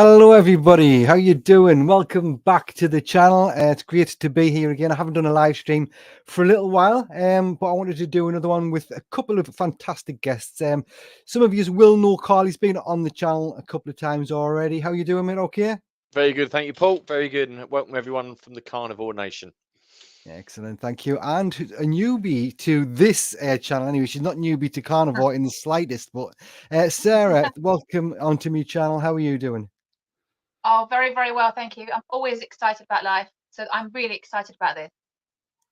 Hello everybody, how you doing? Welcome back to the channel. It's great to be here again. I haven't done a live stream for a little while, but I wanted to do another one with a couple of fantastic guests. Some of you will know Carly's been on the channel a couple of times already. How you doing, mate? Okay? Very good, thank you, Paul. Very good, and welcome everyone from the Carnivore Nation. Excellent, thank you. And a newbie to this channel, anyway. She's not newbie to Carnivore in the slightest, but Sarah, welcome onto my channel. How are you doing? Oh, very, very well, thank you. I'm always excited about life, so I'm really excited about this.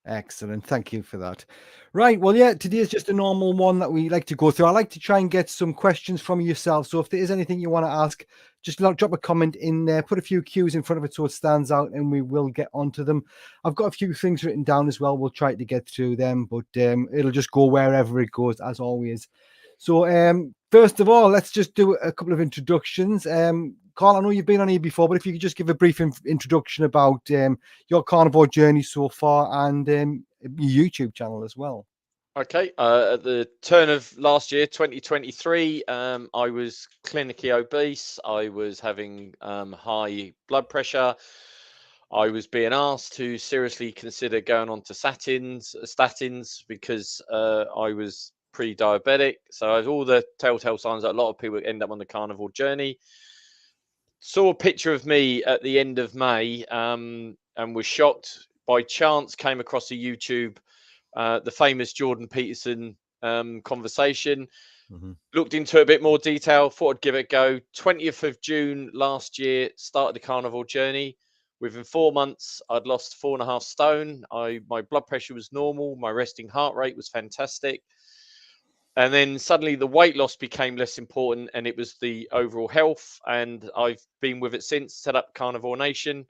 Excellent. Thank you for that. Right. Well, yeah, today is just a normal one that we like to go through. I like to try and get some questions from yourself. So if there is anything you want to ask, just drop a comment in there, put a few cues in front of it so it stands out, and we will get onto them. I've got a few things written down as well. We'll try to get through them, but it'll just go wherever it goes, as always. So first of all, let's just do a couple of introductions. Carl, I know you've been on here before, but if you could just give a brief introduction about your carnivore journey so far and your YouTube channel as well. Okay, at the turn of last year, 2023, I was clinically obese. I was having high blood pressure. I was being asked to seriously consider going on to statins because I was pre-diabetic. So I had all the telltale signs that a lot of people end up on the carnivore journey. Saw a picture of me at the end of May and was shocked. By chance, came across a YouTube, the famous Jordan Peterson conversation. Looked into it a bit more detail, thought I'd give it a go. 20th of June last year, started the carnivore journey. Within 4 months, I'd lost 4.5 stone. My blood pressure was normal. My resting heart rate was fantastic. And then suddenly the weight loss became less important and it was the overall health. And I've been with it since, set up Carnivore Nation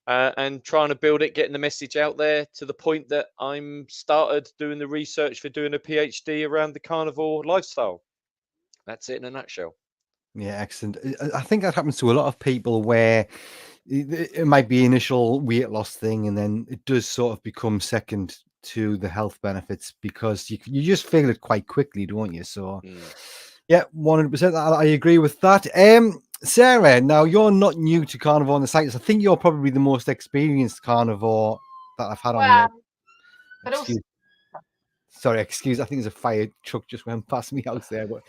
and trying to build it, getting the message out there to the point that I'm started doing the research for doing a PhD around the carnivore lifestyle. That's it in a nutshell. Yeah, excellent. I think that happens to a lot of people where it might be initial weight loss thing and then it does sort of become second to the health benefits because you just feel it quite quickly, don't you? So yeah, 100%. I agree with that. Sarah, now you're not new to carnivore on the site. I think you're probably the most experienced carnivore that I've had on here. But also, Excuse. I think there's a fire truck just went past me out there. But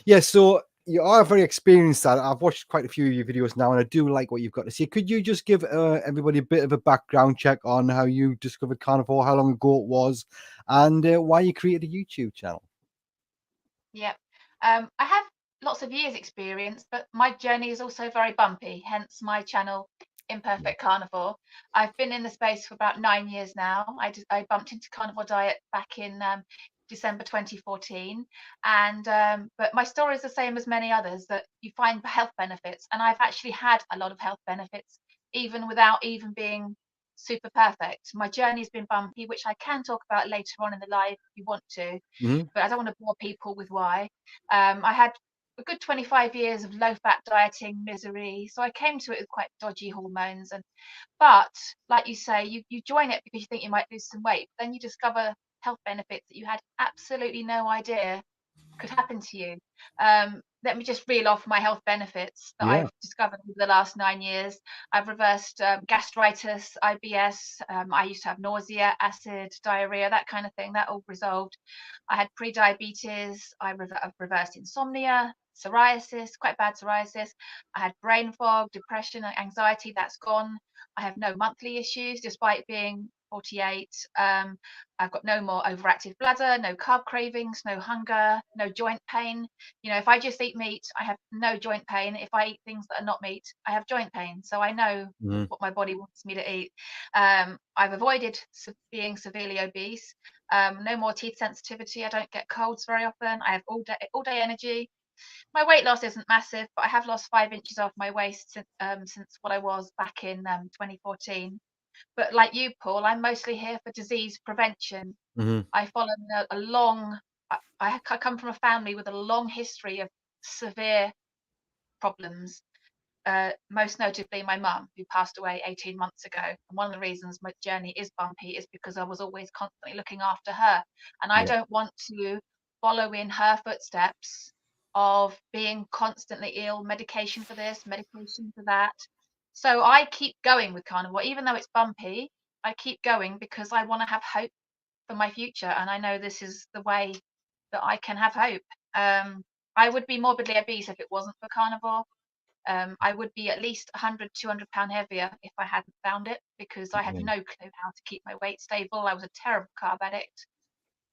yeah, so you are very experienced at it. I've watched quite a few of your videos now, and I do like what you've got to say. Could you just give everybody a bit of a background check on how you discovered carnivore, how long ago it was, and why you created a YouTube channel? Yeah, I have lots of years experience, but my journey is also very bumpy, hence my channel, Imperfect Carnivore. I've been in the space for about 9 years now. I bumped into carnivore diet back in December 2014, and but my story is the same as many others, that you find health benefits, and I've actually had a lot of health benefits even without even being super perfect. My journey's been bumpy, which I can talk about later on in the live if you want to, but I don't want to bore people with why. I had a good 25 years of low-fat dieting misery, so I came to it with quite dodgy hormones. But like you say, you join it because you think you might lose some weight, but then you discover health benefits that you had absolutely no idea could happen to you. Let me just reel off my health benefits that I've discovered over the last 9 years. I've reversed gastritis, IBS. I used to have nausea, acid, diarrhea, that kind of thing. That all resolved. I had pre-diabetes. I've reversed insomnia, psoriasis, quite bad psoriasis. I had brain fog, depression, anxiety. That's gone. I have no monthly issues despite being 48. I've got no more overactive bladder, no carb cravings, no hunger, no joint pain. You know, if I just eat meat, I have no joint pain. If I eat things that are not meat, I have joint pain. So I know what my body wants me to eat. I've avoided being severely obese. No more teeth sensitivity. I don't get colds very often. I have all day energy. My weight loss isn't massive, but I have lost 5 inches off my waist since what I was back in 2014. But like you, Paul, I'm mostly here for disease prevention. I follow a long, I come from a family with a long history of severe problems, most notably my mum, who passed away 18 months ago. And one of the reasons my journey is bumpy is because I was always constantly looking after her. And I don't want to follow in her footsteps of being constantly ill, medication for this, medication for that. So I keep going with carnivore, even though it's bumpy. I keep going because I want to have hope for my future, and I know this is the way that I can have hope. I would be morbidly obese if it wasn't for carnivore. I would be at least 100, 200 pound heavier if I hadn't found it, because I had no clue how to keep my weight stable. I was a terrible carb addict.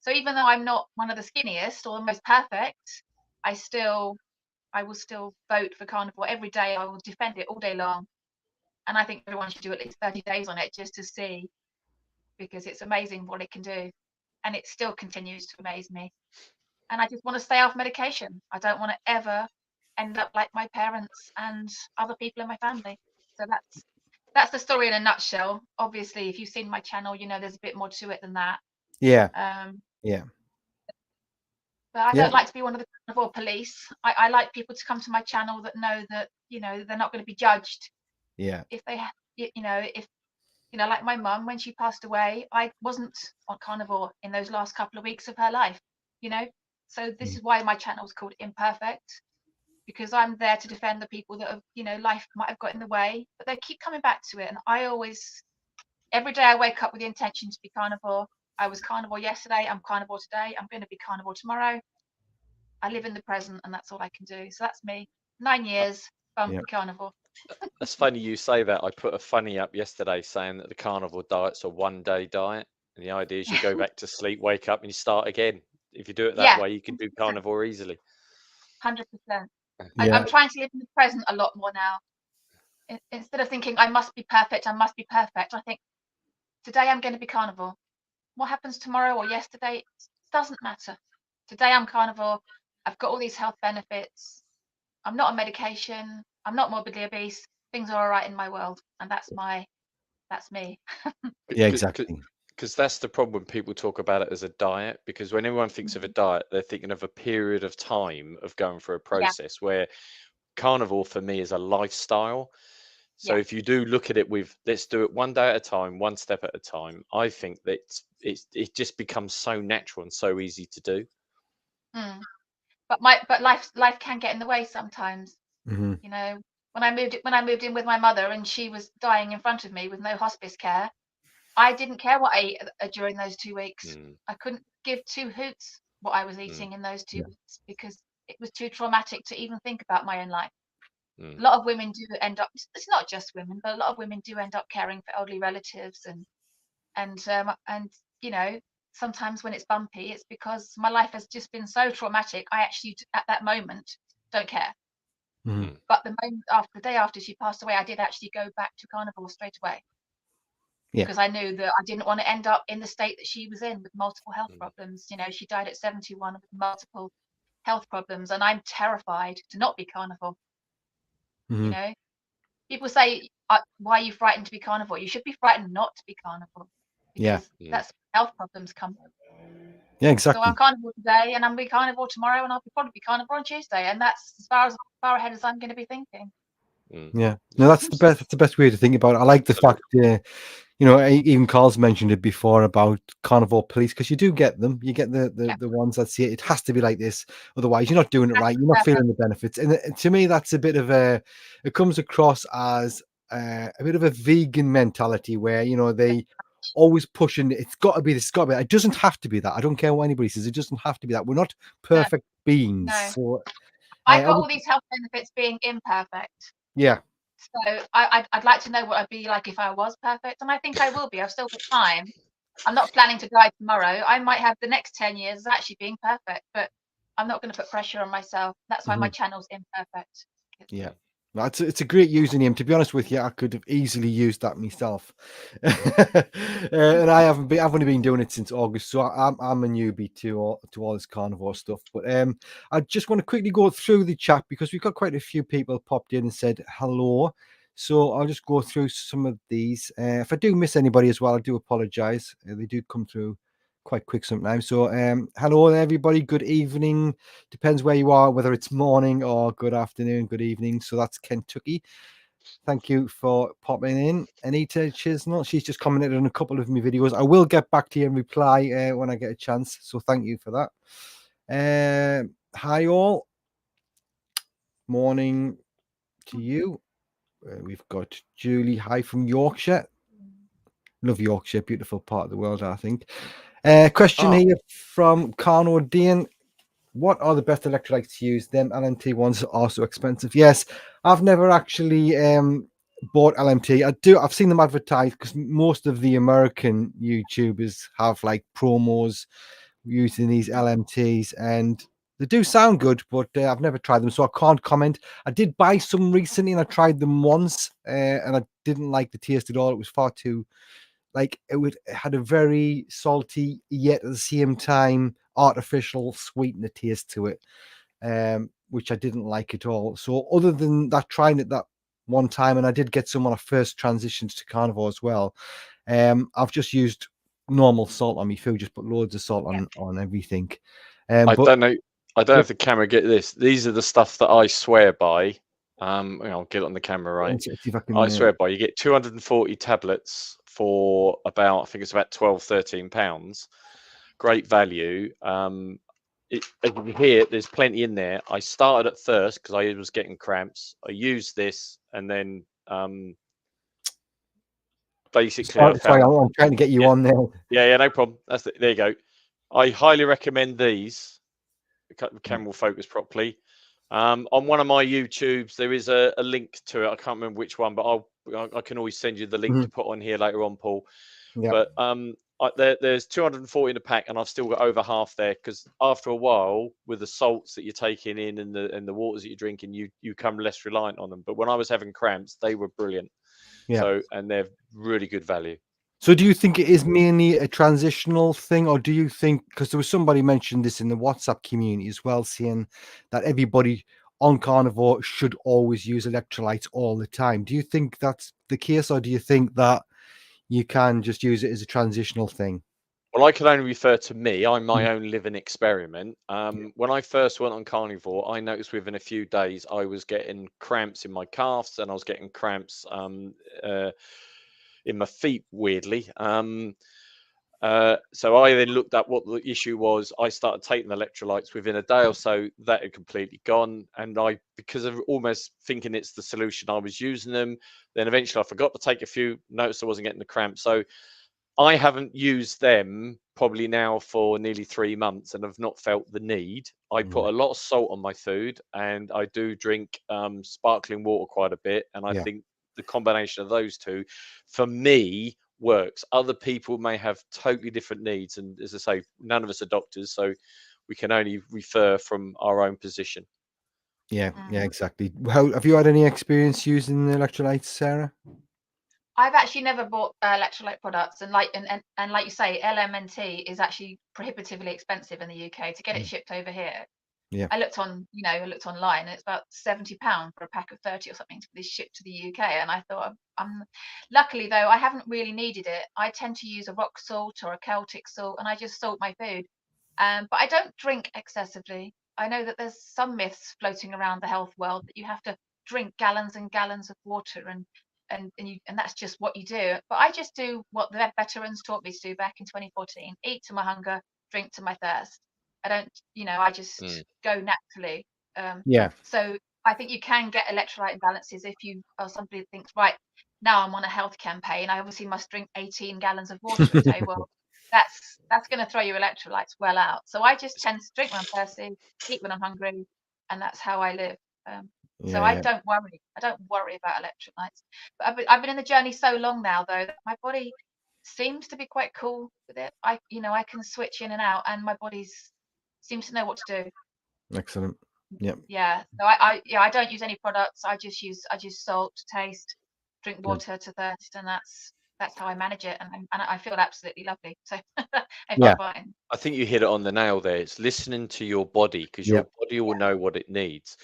So even though I'm not one of the skinniest or the most perfect, I will still vote for carnivore every day. I will defend it all day long. And I think everyone should do at least 30 days on it just to see, because it's amazing what it can do. And it still continues to amaze me. And I just want to stay off medication. I don't want to ever end up like my parents and other people in my family. So that's the story in a nutshell. Obviously, if you've seen my channel, you know there's a bit more to it than that. Yeah. But I don't like to be one of the carnivore police. I like people to come to my channel that know that, you know, they're not going to be judged. Yeah. If they, like my mum, when she passed away, I wasn't on carnivore in those last couple of weeks of her life, you know. So this is why my channel is called Imperfect, because I'm there to defend the people that have, you know, life might have got in the way, but they keep coming back to it. And every day I wake up with the intention to be carnivore. I was carnivore yesterday, I'm carnivore today, I'm going to be carnivore tomorrow. I live in the present, and that's all I can do. So that's me. 9 years, bumpy carnivore. That's funny you say that. I put a funny up yesterday saying that the carnivore diet's a 1-day diet. And the idea is you go back to sleep, wake up, and you start again. If you do it that way, you can do carnivore easily. 100%. I'm trying to live in the present a lot more now. Instead of thinking, I must be perfect, I think, today I'm going to be carnivore. What happens tomorrow or yesterday doesn't matter. Today I'm carnivore. I've got all these health benefits. I'm not on medication. I'm not morbidly obese. Things are all right in my world. And that's me. Yeah, exactly. Because that's the problem when people talk about it as a diet, because when everyone thinks of a diet, they're thinking of a period of time of going through a process, where carnivore for me is a lifestyle. So if you do look at it with, let's do it 1 day at a time, one step at a time, I think that it just becomes so natural and so easy to do. But life can get in the way sometimes. You know, when I moved in with my mother and she was dying in front of me with no hospice care, I didn't care what I ate during those 2 weeks. I couldn't give two hoots what I was eating in those 2 weeks, because it was too traumatic to even think about my own life. A lot of women do end up, it's not just women, but a lot of women do end up caring for elderly relatives, and you know, sometimes when it's bumpy, it's because my life has just been so traumatic. I actually at that moment don't care. But the day after she passed away, I did actually go back to carnivore straight away. Because I knew that I didn't want to end up in the state that she was in with multiple health problems. You know, she died at 71 with multiple health problems, and I'm terrified to not be carnivore. You know, people say, why are you frightened to be carnivore? You should be frightened not to be carnivore, because that's where health problems come from. Yeah, exactly. So I'm carnivore today, and I'll be carnivore tomorrow, and I'll probably be carnivore on Tuesday, and that's as far ahead as I'm going to be thinking. Yeah, no, that's the best. That's the best way to think about it. I like the fact, you know, even Carl's mentioned it before about carnivore police, because you do get them. You get the ones that say it has to be like this, otherwise you're not doing it right. You're not feeling the benefits. And to me, that's a bit of it comes across as a bit of a vegan mentality, where, you know, they always pushing. It's got to be this. It's got to be. It doesn't have to be that. I don't care what anybody says. It doesn't have to be that. We're not perfect beings. No. So I got all these health benefits being imperfect. Yeah. So I'd like to know what I'd be like if I was perfect, and I think I will be. I've still got time. I'm not planning to die tomorrow. I might have the next 10 years as actually being perfect, but I'm not going to put pressure on myself. That's why my channel's Imperfect. Yeah. It's a great username. To be honest with you, I could have easily used that myself, and I've only been doing it since August, so I'm a newbie to all this carnivore stuff. But I just want to quickly go through the chat, because we've got quite a few people popped in and said hello. So I'll just go through some of these. If I do miss anybody as well, I do apologize. They do come through quite quick sometimes. So hello everybody, good evening, depends where you are, whether it's morning or good afternoon, good evening. So that's Kentucky. Thank you for popping in. Anita Chisnell, she's just commented on a couple of my videos. I will get back to you and reply when I get a chance, so thank you for that. Hi all. morning to you. We've got Julie. Hi from Yorkshire. Love Yorkshire, beautiful part of the world, I think. Question here from Carnivore Dean. What are the best electrolytes to use? Them LMT ones are so expensive. Yes, I've never actually bought LMT. I've seen them advertised because most of the American YouTubers have like promos using these LMTs, and they do sound good, but I've never tried them, so I can't comment. I did buy some recently, and I tried them once, and I didn't like the taste at all. It was far too it had a very salty yet at the same time artificial sweetener taste to it, which I didn't like at all. So other than that, trying it that one time, and I did get some when I first transitioned to carnivore as well. I've just used normal salt on my food, just put loads of salt on everything. I don't know if the camera get this. These are the stuff that I swear by. I'll get it on the camera, right? I swear by. You get 240 tablets for about, I think it's about 12-13 pounds. Great value. As you can hear, there's plenty in there. I started at first because I was getting cramps. I used this, and then basically sorry, I'm trying to get you on there. Yeah, no problem. There you go. I highly recommend these. The camera will focus properly. On one of my YouTubes, there is a link to it. I can't remember which one, but I can always send you the link to put on here later on, Paul. Yeah. But there's 240 in the pack, and I've still got over half there because after a while, with the salts that you're taking in and the waters that you're drinking, you become less reliant on them. But when I was having cramps, they were brilliant. Yeah. And they're really good value. So do you think it is mainly a transitional thing, or do you think, because there was somebody mentioned this in the WhatsApp community as well, saying that everybody on carnivore should always use electrolytes all the time? Do you think that's the case, or do you think that you can just use it as a transitional thing? Well, I can only refer to me. I'm my own living experiment. When I first went on carnivore, I noticed within a few days I was getting cramps in my calves, and I was getting cramps in my feet, weirdly. So I then looked at what the issue was. I started taking electrolytes within a day or so. That had completely gone, and because of almost thinking it's the solution, I was using them. Then eventually I forgot to take a few, noticed I wasn't getting the cramp. So I haven't used them probably now for nearly 3 months, and have not felt the need. I put a lot of salt on my food, and I do drink sparkling water quite a bit, and I think the combination of those two, for me, works. Other people may have totally different needs, and as I say, none of us are doctors, so we can only refer from our own position. Yeah, exactly. How have you had any experience using the electrolytes, Sarah? I've actually never bought electrolyte products, and like you say, LMNT is actually prohibitively expensive in the UK. To get it shipped over here, I looked online, and it's about £70 for a pack of 30 or something to be shipped to the UK. And I thought, luckily though, I haven't really needed it. I tend to use a rock salt or a Celtic salt, and I just salt my food. But I don't drink excessively. I know that there's some myths floating around the health world that you have to drink gallons and gallons of water, and that's just what you do. But I just do what the veterans taught me to do back in 2014: eat to my hunger, drink to my thirst. I don't, I just go naturally. So I think you can get electrolyte imbalances if you are somebody that thinks, right, now I'm on a health campaign, I obviously must drink 18 gallons of water a day. Well, that's going to throw your electrolytes well out. So I just tend to drink when I'm thirsty, eat when I'm hungry, and that's how I live. So I don't worry. I don't worry about electrolytes. But I've been in the journey so long now, though, that my body seems to be quite cool with it. I can switch in and out, and my body seems to know what to do. Excellent. Yeah. Yeah. So I don't use any products. I just use salt to taste, drink water to thirst, and that's how I manage it, and I feel absolutely lovely. So I feel fine. I think you hit it on the nail there. It's listening to your body, because your body will know what it needs.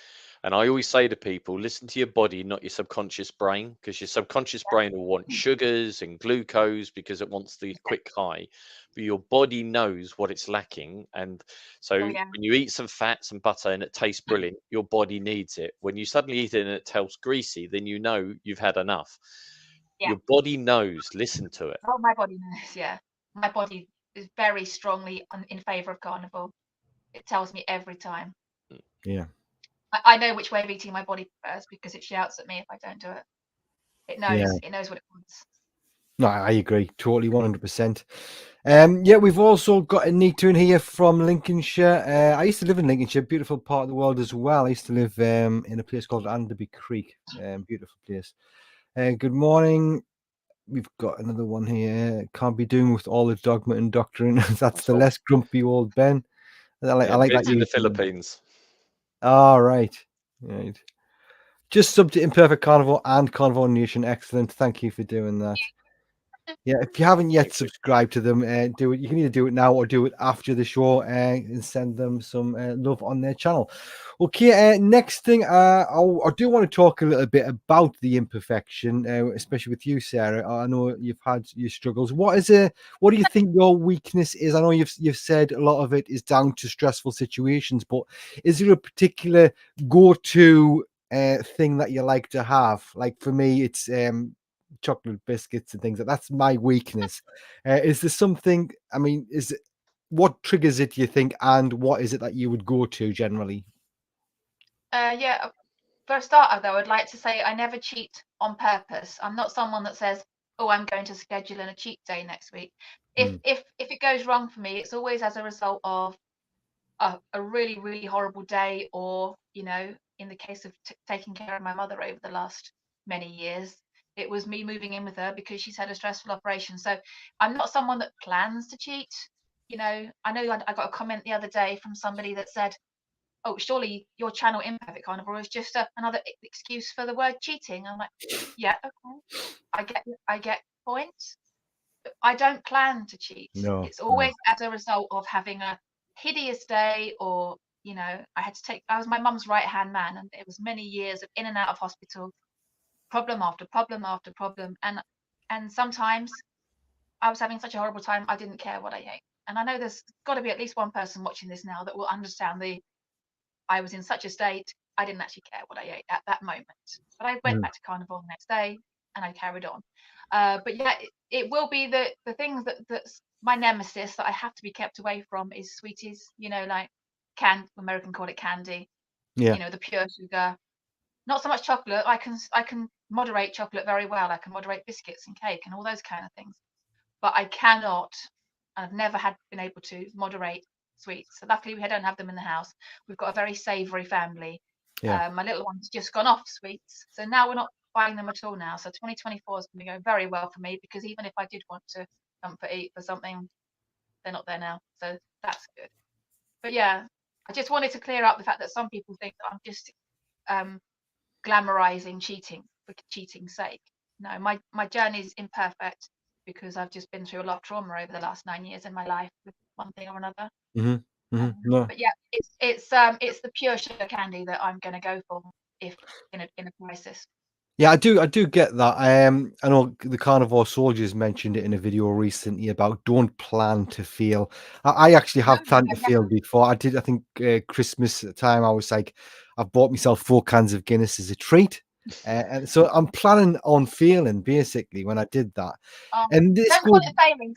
And I always say to people, listen to your body, not your subconscious brain, because your subconscious brain will want sugars and glucose because it wants the quick high. But your body knows what it's lacking. And so when you eat some fats and butter and it tastes brilliant, your body needs it. When you suddenly eat it and it tastes greasy, then you know you've had enough. Your body knows. Listen to it. Oh, my body knows. Yeah. My body is very strongly in favor of carnivore. It tells me every time. Yeah. I know which way of eating my body prefers because it shouts at me if I don't do it. It knows. Yeah. It knows what it wants. No, I agree. Totally, 100%. Yeah, we've also got Anita in here from Lincolnshire. I used to live in Lincolnshire, beautiful part of the world as well. I used to live in a place called Anderby Creek. Beautiful place. Good morning. We've got another one here. Can't be doing with all the dogma and doctrine. That's the less grumpy old Ben. I like that. It's in the Philippines. All right. Right. Just sub to Imperfect Carnivore and Carnivore Nation. Excellent. Thank you for doing that. Yeah, if you haven't yet subscribed to them, do it. You can either do it now or do it after the show and send them some love on their channel. Okay, next thing, I do want to talk a little bit about the imperfection, especially with you, Sarah. I know you've had your struggles. What do you think your weakness is? I know you've said a lot of it is down to stressful situations, but is there a particular go-to thing that you like to have? Like for me, it's chocolate biscuits and things. That's my weakness. Is there something? I mean, is it what triggers it? You think, and what is it that you would go to generally? Yeah. For a starter, though, I'd like to say I never cheat on purpose. I'm not someone that says, "Oh, I'm going to schedule in a cheat day next week." If it goes wrong for me, it's always as a result of a really, really horrible day, or in the case of taking care of my mother over the last many years, it was me moving in with her because she's had a stressful operation. So I'm not someone that plans to cheat. I know I got a comment the other day from somebody that said, "Oh, surely your channel Imperfect Carnivore is just another excuse for the word cheating." I'm like, yeah, okay, I get points. I don't plan to cheat. No, It's always as a result of having a hideous day, or I was my mum's right hand man, and it was many years of in and out of hospital, problem after problem after problem, and sometimes I was having such a horrible time I didn't care what I ate. And I know there's got to be at least one person watching this now that will understand I was in such a state, I didn't actually care what I ate at that moment. But I went back to carnivore the next day and I carried on. But yeah, it will be the things that's my nemesis that I have to be kept away from is sweeties, like American call it candy, yeah, the pure sugar. Not so much chocolate. I can moderate chocolate very well. I can moderate biscuits and cake and all those kind of things. But I cannot, and I've never been able to moderate sweets. So luckily we don't have them in the house. We've got a very savoury family. yeah. My little one's just gone off sweets, so now we're not buying them at all now. So 2024 is going to go very well for me, because even if I did want to comfort eat for something, they're not there now. So that's good. But yeah, I just wanted to clear up the fact that some people think that I'm just glamorizing cheating for cheating's sake. No, my journey is imperfect because I've just been through a lot of trauma over the last 9 years in my life with one thing or another. No. But yeah, it's the pure sugar candy that I'm going to go for if in a crisis. Yeah, I do get that. I know the Carnivore Soldiers mentioned it in a video recently about don't plan to fail. I actually No, have planned to I fail never. before. I did. I think Christmas time. I was like, I've bought myself 4 cans of Guinness as a treat, and so I'm planning on failing basically when I did that. And this Don't call goes it failing.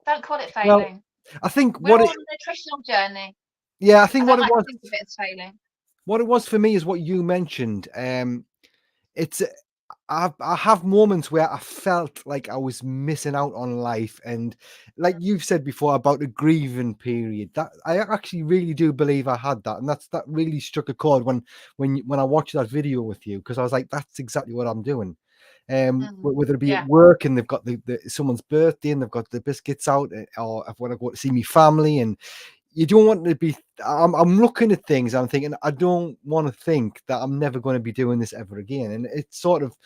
Don't call it well. failing. I think We're all on a nutritional journey. yeah, I I think don't like to think of it as failing. what it was for me is what you mentioned. It's I have moments where I felt like I was missing out on life, and like you've said before about the grieving period, that I actually really do believe I had that, and that really struck a chord when I watched that video with you, because I was like, that's exactly what I'm doing. Whether it be at Yeah. work and they've got the someone's birthday and they've got the biscuits out, or if when I go to see my family, and you don't want to be. I'm looking at things. I'm thinking I don't want to think that I'm never going to be doing this ever again, and it sort of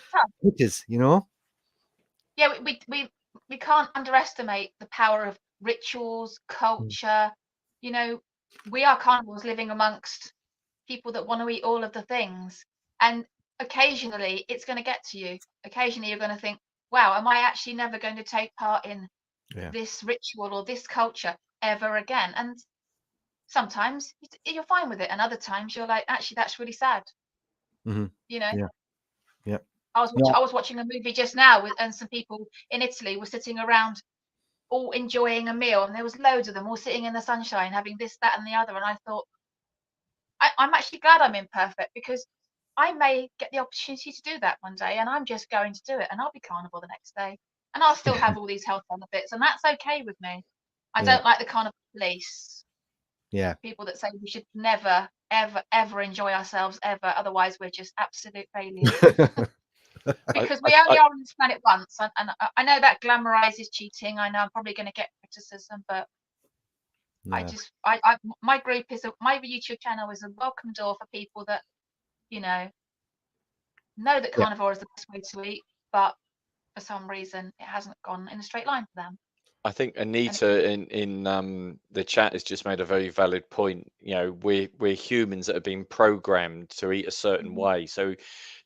is, Yeah, we can't underestimate the power of rituals, culture. We are carnivores living amongst people that want to eat all of the things, and occasionally it's going to get to you. Occasionally you're going to think, wow, am I actually never going to take part in Yeah. this ritual or this culture ever again? And sometimes you're fine with it, and other times you're like, actually, that's really sad. Mm-hmm. Yeah. Yeah. I was watching a movie just now and some people in Italy were sitting around all enjoying a meal, and there was loads of them all sitting in the sunshine having this, that, and the other. And I thought, I'm actually glad I'm imperfect, because I may get the opportunity to do that one day, and I'm just going to do it, and I'll be carnivore the next day, and I'll still have all these health benefits, and that's okay with me. I Yeah. don't like the carnivore police. Yeah. People that say we should never, ever, ever enjoy ourselves ever, otherwise we're just absolute failures. Because we only are on this planet once, and I know that glamorizes cheating. I know I'm probably going to get criticism, but Yeah. my group is my YouTube channel is a welcome door for people that, you know that carnivore is the best way to eat, but for some reason it hasn't gone in a straight line for them. I think Anita in the chat has just made a very valid point. We're humans that have been programmed to eat a certain way. So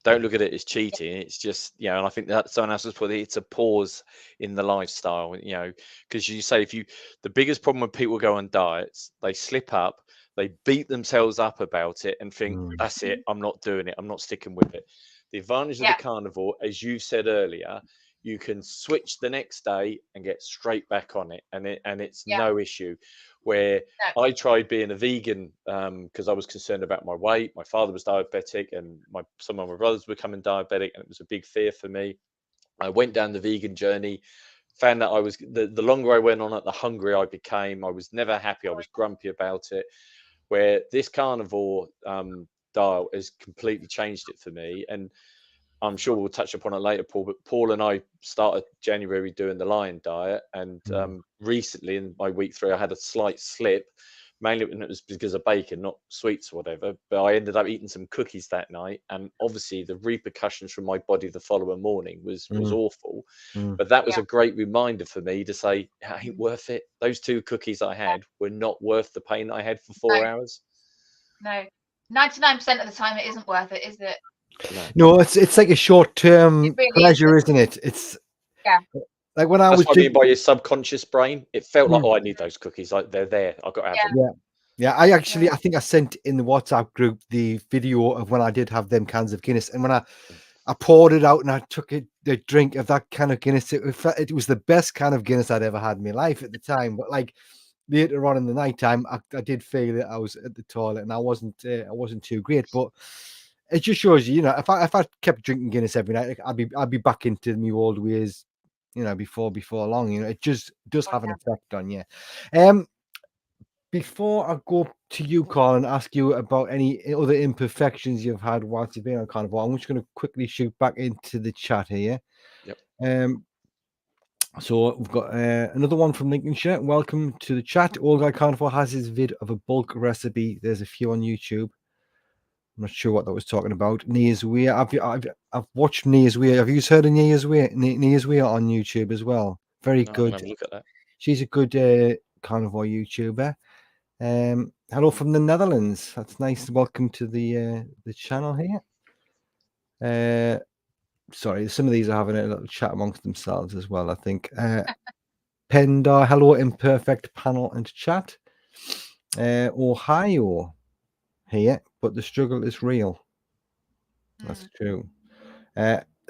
don't look at it as cheating. It's just, and I think that someone else has put it's a pause in the lifestyle, because you say the biggest problem when people go on diets, they slip up, they beat themselves up about it and think, that's it, I'm not doing it, I'm not sticking with it. The advantage of the carnivore, as you said earlier, you can switch the next day and get straight back on it, and it's no issue. Where I tried being a vegan because I was concerned about my weight. My father was diabetic, and some of my brothers were becoming diabetic, and it was a big fear for me. I went down the vegan journey, found that I was the longer I went on it, the hungrier I became. I was never happy. I was grumpy about it. Where this carnivore diet has completely changed it for me, and I'm sure we'll touch upon it later, Paul, but Paul and I started January doing the lion diet, and recently in my week 3, I had a slight slip, mainly when it was because of bacon, not sweets or whatever, but I ended up eating some cookies that night, and obviously the repercussions from my body the following morning was awful. But that was a great reminder for me to say, it ain't worth it. Those 2 cookies I had were not worth the pain I had for 4 hours. No, 99% of the time it isn't worth it, is it? No, it's like a short-term pleasure, isn't it? It's like when I was what I mean by your subconscious brain. It felt like, I need those cookies. Like they're there. I've got to have them. Yeah. I think I sent in the WhatsApp group the video of when I did have them cans of Guinness, and when I poured it out and I took the drink of that can of Guinness, it was the best can of Guinness I'd ever had in my life at the time. But like later on in the night time, I did feel that I was at the toilet and I wasn't too great. But it just shows you, if I kept drinking Guinness every night, I'd be back into my old ways, before long. It just does have an effect on you. Before I go to you, Carl, and ask you about any other imperfections you've had whilst you've been on Carnivore, I'm just going to quickly shoot back into the chat here. Yep. So we've got another one from Lincolnshire. Welcome to the chat. Old Guy Carnivore has his vid of a bulk recipe. There's a few on YouTube. I'm not sure what that was talking about. Nia's Way. I've watched Nia's Way. Have you heard of Nia's Way? Nia's Way on YouTube as well. Very good. Have a look at that. She's a good carnivore YouTuber. Hello from the Netherlands. That's nice. Welcome to the channel here. Sorry, some of these are having a little chat amongst themselves as well, I think. Pendar, hello, imperfect panel and chat. Ohio here, but the struggle is real. That's true.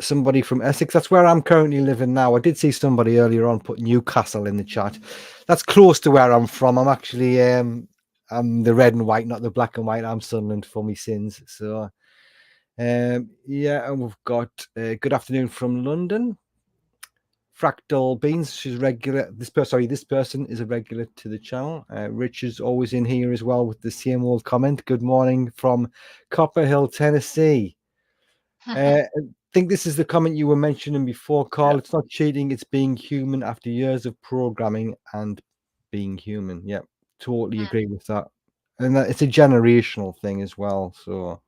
Somebody from Essex, that's where I'm currently living now. I did see somebody earlier on put Newcastle in the chat. That's close to where I'm from. I'm actually I'm the red and white, not the black and white. I'm Sunderland for me sins. So and we've got good afternoon from London. Fractal Beans, she's regular. This person is a regular to the channel. Rich is always in here as well with the same old comment. Good morning from Copper Hill, Tennessee. I think this is the comment you were mentioning before, Carl. It's not cheating, it's being human after years of programming and being human. Yeah, totally agree with that. And that it's a generational thing as well. So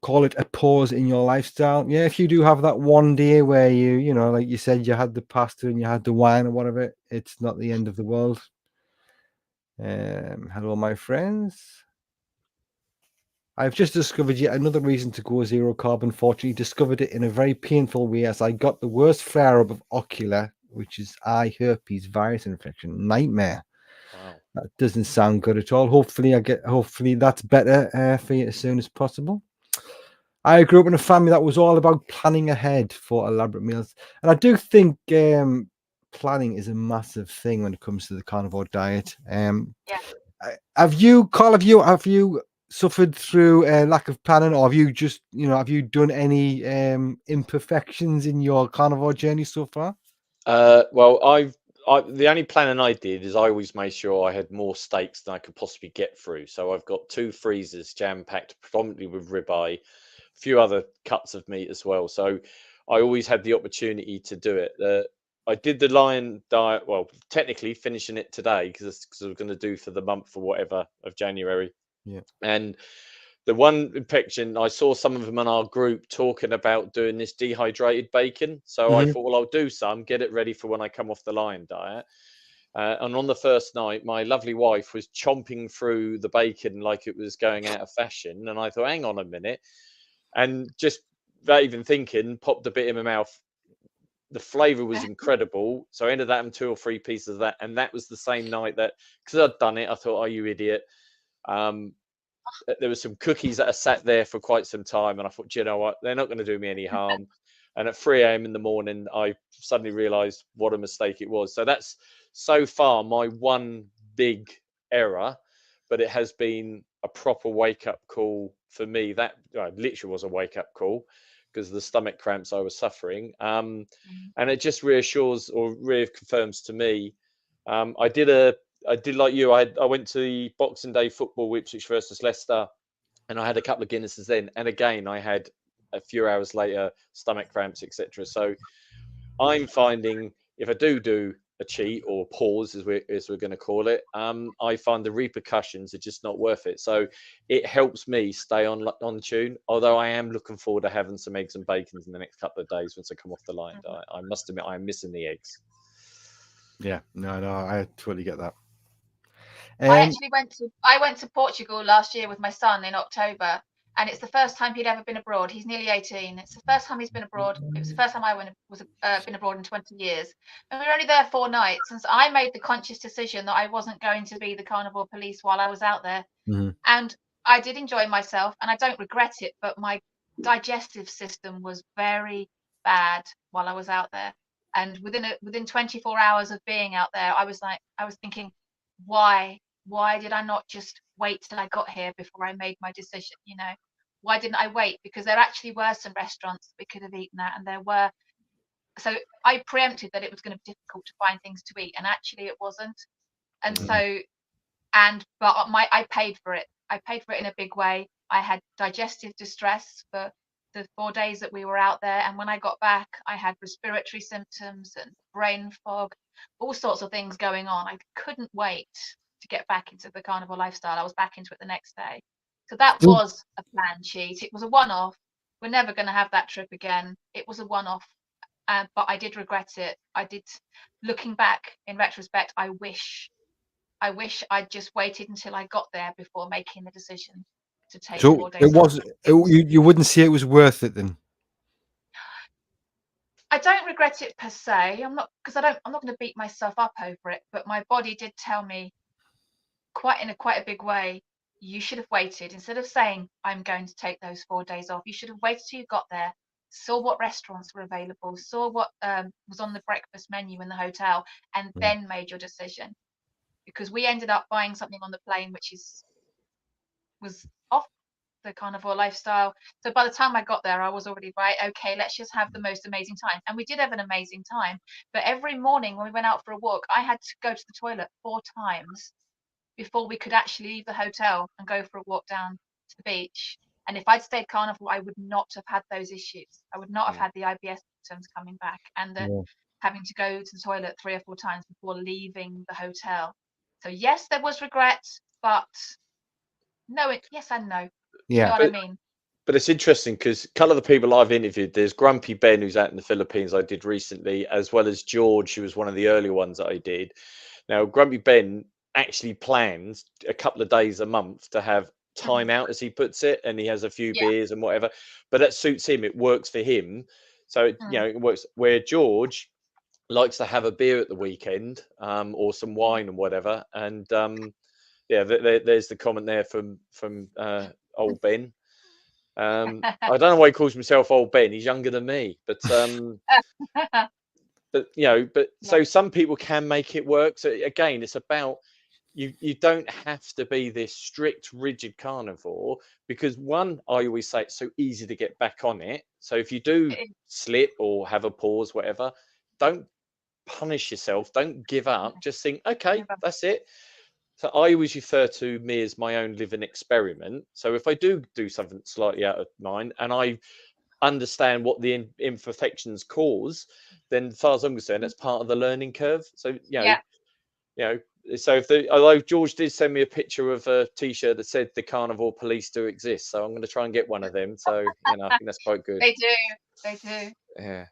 call it a pause in your lifestyle. Yeah, if you do have that one day where you like you said, you had the pasta and you had the wine or whatever, it's not the end of the world. Hello, my friends. I've just discovered yet another reason to go zero carb. Fortunately, discovered it in a very painful way as I got the worst flare-up of ocular, which is eye herpes virus infection. Nightmare. Wow. That doesn't sound good at all. Hopefully that's better for you as soon as possible. I grew up in a family that was all about planning ahead for elaborate meals. And I do think planning is a massive thing when it comes to the carnivore diet. Have you, Carl? Have you suffered through lack of planning, or have you just, have you done any imperfections in your carnivore journey so far? Well, the only planning I did is I always made sure I had more steaks than I could possibly get through. So I've got 2 freezers jam packed, predominantly with ribeye, a few other cuts of meat as well. So I always had the opportunity to do it. I did the lion diet, well, technically finishing it today because I was going to do for the month or whatever of January. Yeah. And the one impection, I saw some of them in our group talking about doing this dehydrated bacon. So I thought, well, I'll do some, get it ready for when I come off the lion diet. And on the first night, my lovely wife was chomping through the bacon like it was going out of fashion. And I thought, hang on a minute. And just without even thinking, popped a bit in my mouth. The flavor was incredible. So I ended up having 2 or 3 pieces of that. And that was the same night that, because I'd done it, I thought, oh, you idiot. There were some cookies that are sat there for quite some time, and I thought, you know what, they're not going to do me any harm. And at 3 a.m. in the morning, I suddenly realized what a mistake it was. So that's so far my one big error, but it has been a proper wake-up call for me. That literally was a wake-up call because of the stomach cramps I was suffering. And it just reassures or reconfirms to me. I did like you. I went to the Boxing Day football, Ipswich versus Leicester, and I had a couple of Guinnesses then. And again, I had a few hours later stomach cramps, etc. So I'm finding if I do a cheat or pause, as we're going to call it, I find the repercussions are just not worth it. So it helps me stay on tune. Although I am looking forward to having some eggs and bacons in the next couple of days once I come off the lion diet. I must admit, I'm missing the eggs. Yeah, no, I totally get that. I actually went to Portugal last year with my son in October, and it's the first time he'd ever been abroad. He's nearly 18. It's the first time he's been abroad. It was the first time I been abroad in 20 years, and we were only there 4 nights. And so I made the conscious decision that I wasn't going to be the carnivore police while I was out there. And I did enjoy myself, and I don't regret it. But my digestive system was very bad while I was out there, and within 24 hours of being out there, I was thinking, why did I not just wait till I got here before I made my decision? Why didn't I wait? Because there actually were some restaurants we could have eaten at, and there were. So I preempted that it was going to be difficult to find things to eat, and actually it wasn't. And so, but I paid for it. I paid for it in a big way. I had digestive distress for the 4 days that we were out there, and when I got back, I had respiratory symptoms and brain fog, all sorts of things going on. I couldn't wait to get back into the carnivore lifestyle. I was back into it the next day. So that was a planned cheat. It was a one-off. We're never going to have that trip again. It was a one-off, but I did regret it. I did, looking back in retrospect, I wish I'd just waited until I got there before making the decision to take 4 days off. You wouldn't say it was worth it then? I don't regret it per se. I'm not going to beat myself up over it, but my body did tell me quite a big way, you should have waited. Instead of saying I'm going to take those 4 days off, you should have waited till you got there, saw what restaurants were available, saw what was on the breakfast menu in the hotel, and then made your decision. Because we ended up buying something on the plane which was off the carnivore lifestyle. So by the time I got there, I was already right. Okay, let's just have the most amazing time. And we did have an amazing time. But every morning when we went out for a walk, I had to go to the toilet 4 times before we could actually leave the hotel and go for a walk down to the beach. And if I'd stayed carnivore, I would not have had those issues. I would not have had the IBS symptoms coming back and having to go to the toilet 3 or 4 times before leaving the hotel. So yes, there was regret, but yes and no. Yeah. You know what I mean? But it's interesting because a couple of the people I've interviewed, there's Grumpy Ben, who's out in the Philippines, I did recently, as well as George, who was one of the earlier ones that I did. Now, Grumpy Ben actually plans a couple of days a month to have time out, as he puts it, and he has a few beers and whatever. But that suits him. It works for him. So, it works. Where George likes to have a beer at the weekend or some wine and whatever. And there's the comment there from old Ben. I don't know why he calls himself old Ben. He's younger than me, but so some people can make it work. So again, it's about you don't have to be this strict, rigid carnivore, because one, I always say it's so easy to get back on it. So if you do slip or have a pause, whatever, don't punish yourself. Don't give up. Just think, okay, that's it. So I always refer to me as my own living experiment. So if I do something slightly out of line and I understand what the imperfections cause, then as far as I'm concerned, that's part of the learning curve. So so although George did send me a picture of a t-shirt that said the carnivore police do exist, so I'm going to try and get one of them. So I think that's quite good. They do. Yeah.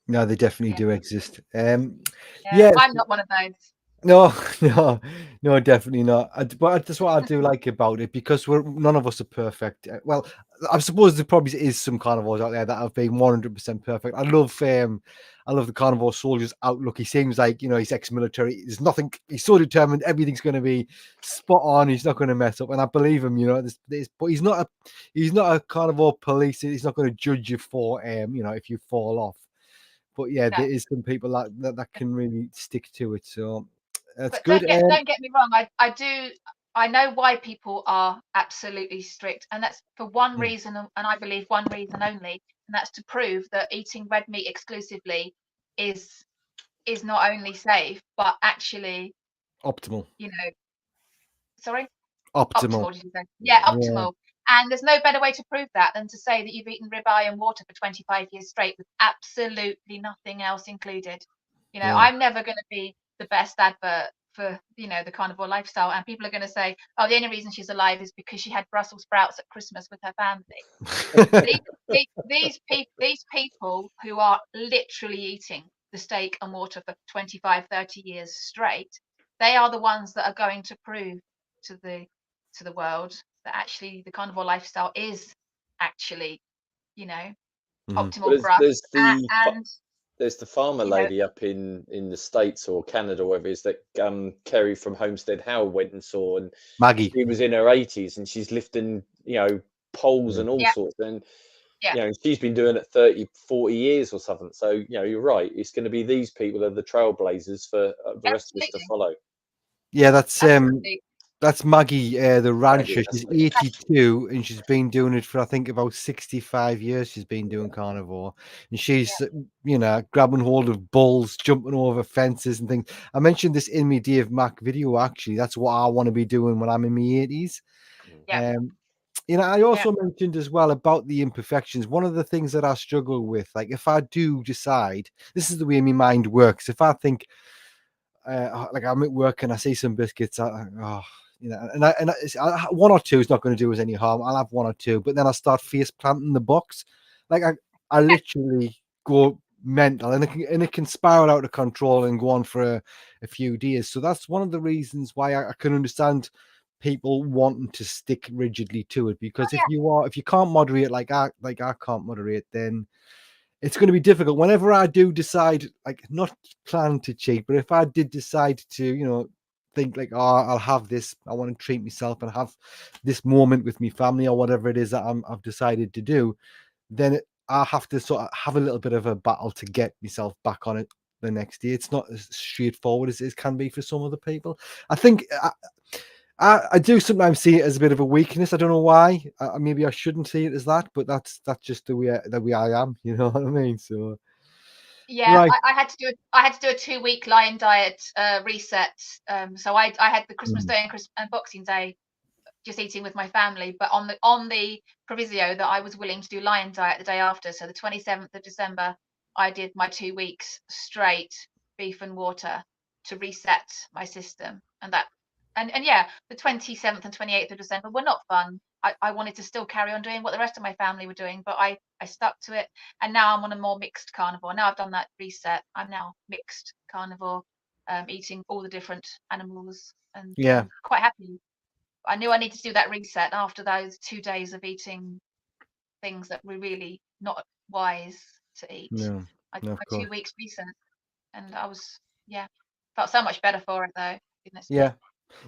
No, they definitely do exist. Yeah, I'm not one of those. No, definitely not. But that's what I do like about it, because none of us are perfect. Well, I suppose there probably is some carnivores out there that have been 100% perfect. I love the carnivore soldier's outlook. He seems like, he's ex-military. There's nothing. He's so determined. Everything's going to be spot on. He's not going to mess up, and I believe him. But he's not a carnivore police. He's not going to judge you for if you fall off. But yeah, there is some people that can really stick to it. So that's good. Don't get me wrong. I know why people are absolutely strict, and that's for one reason, and I believe one reason only, and that's to prove that eating red meat exclusively is not only safe but actually optimal. Sorry? Optimal. Did you say? Yeah, optimal. Yeah. And there's no better way to prove that than to say that you've eaten ribeye and water for 25 years straight with absolutely nothing else included. I'm never going to be the best advert for the carnivore lifestyle, and people are going to say, oh, the only reason she's alive is because she had Brussels sprouts at Christmas with her family. these people who are literally eating the steak and water for 25, 30 years straight, they are the ones that are going to prove to the world that actually the carnivore lifestyle is actually optimal for us. There's the farmer lady up in the States or Canada, or whatever it is, that Kerry from Homestead Howell went and saw, and Maggie. She was in her 80s and she's lifting poles and all sorts, and she's been doing it 30, 40 years or something. So you're right, it's going to be these people are the trailblazers for the rest of us to follow. Yeah, that's Maggie, the rancher. She's 82 and she's been doing it for, I think, about 65 years. She's been doing carnivore, and she's, grabbing hold of bulls, jumping over fences and things. I mentioned this in my Dave Mack video. Actually, that's what I want to be doing when I'm in my 80s. I also mentioned as well about the imperfections. One of the things that I struggle with, like if I do decide, this is the way my mind works. If I think, like I'm at work and I see some biscuits, one or two is not going to do us any harm. I'll have one or two, but then I start face planting the box. Like I literally go mental, and it can spiral out of control and go on for a few days. So that's one of the reasons why I can understand people wanting to stick rigidly to it, because if you can't moderate like I can't moderate, then it's going to be difficult. Whenever I do decide, like, not plan to cheat, but if I did decide to, think like, oh, I'll have this, I want to treat myself and have this moment with my family or whatever it is that I've decided to do, then I have to sort of have a little bit of a battle to get myself back on it the next day. It's not as straightforward as it can be for some other people. I think I do sometimes see it as a bit of a weakness. I don't know why. Maybe I shouldn't see it as that, but that's just the way I am. You know what I mean? So right. I had to do a 2-week Lion diet reset. So I had the Christmas Day and Boxing Day just eating with my family, but on the proviso that I was willing to do Lion diet the day after. So the 27th of December, I did my 2 weeks straight beef and water to reset my system, and the 27th and 28th of December were not fun. I wanted to still carry on doing what the rest of my family were doing, but I stuck to it, and now I'm on a more mixed carnivore. Now I've done that reset, I'm now mixed carnivore, eating all the different animals, and quite happy. I knew I needed to do that reset after those 2 days of eating things that were really not wise to eat. I did my 2 weeks reset, and I was felt so much better for it though. Goodness me.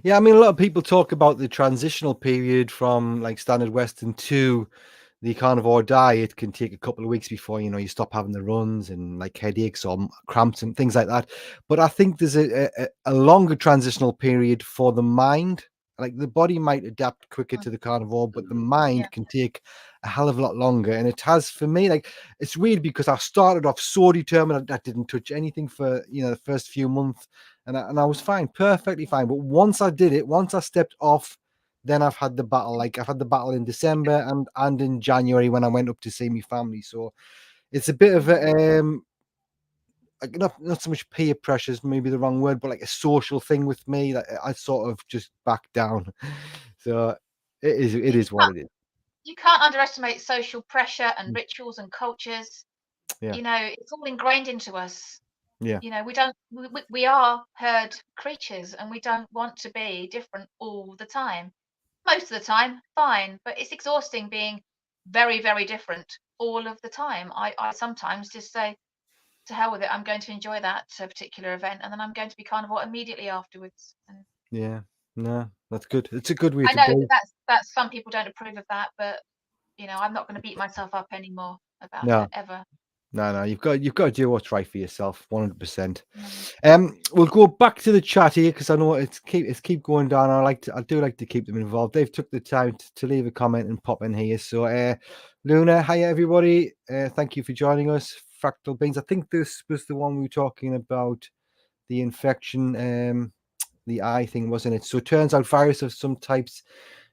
Yeah, I mean, a lot of people talk about the transitional period from like standard Western to the carnivore diet can take a couple of weeks before you stop having the runs and like headaches or cramps and things like that. But I think there's a longer transitional period for the mind. Like the body might adapt quicker to the carnivore, but the mind can take a hell of a lot longer. And it has for me. Like it's weird because I started off so determined. I didn't touch anything for the first few months, and I was fine, perfectly fine. But once I did it, once I stepped off, then I've had the battle. Like I've had the battle in December and in January when I went up to see my family. So it's a bit of a like not so much peer pressure is maybe the wrong word, but like a social thing with me that I sort of just back down. So it is what it is. You can't underestimate social pressure and rituals and cultures. Yeah. It's all ingrained into us. Yeah. We are herd creatures, and we don't want to be different all the time. Most of the time, fine, but it's exhausting being very, very different all of the time. I sometimes just say, to hell with it, I'm going to enjoy that particular event, and then I'm going to be carnivore immediately afterwards. And Yeah. No, that's good. It's a good way I to know be. that's some people don't approve of that, but I'm not going to beat myself up anymore about No, it ever. no. You've got to do what's right for yourself, 100%. Mm. We'll go back to the chat here because I know it's keep going down. I do like to keep them involved. They've took the time to leave a comment and pop in here. So Luna, hi everybody. Thank you for joining us. Fractal Beans. I think this was the one we were talking about, the infection, the eye thing, wasn't it? So it turns out viruses of some types,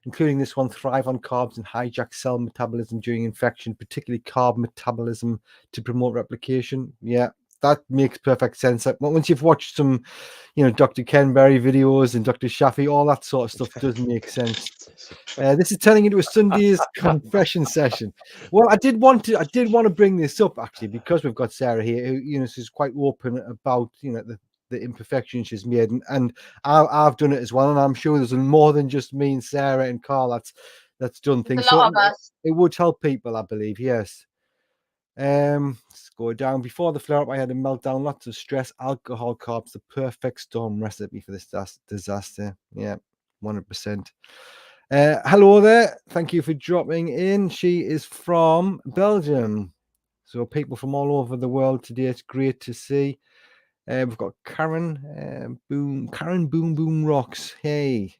including this one, thrive on carbs and hijack cell metabolism during infection, particularly carb metabolism to promote replication. Yeah, that makes perfect sense. Once you've watched some, Dr. Ken Berry videos and Dr. Shafi, all that sort of stuff does make sense. This is turning into a Sunday's confession session. Well, I did want to bring this up actually because we've got Sarah here, who is quite open about the imperfections she's made, and I've done it as well, and I'm sure there's more than just me and Sarah and Carl that's done There's things. a So lot of us. it would help people, I believe. Yes. Let's go down. Before the flare up, I had a meltdown, lots of stress, alcohol, carbs, the perfect storm recipe for this disaster. Yeah, 100%. Hello there. Thank you for dropping in. She is from Belgium. So people from all over the world today. It's great to see. We've got Karen. Karen Boom Boom Rocks. Hey.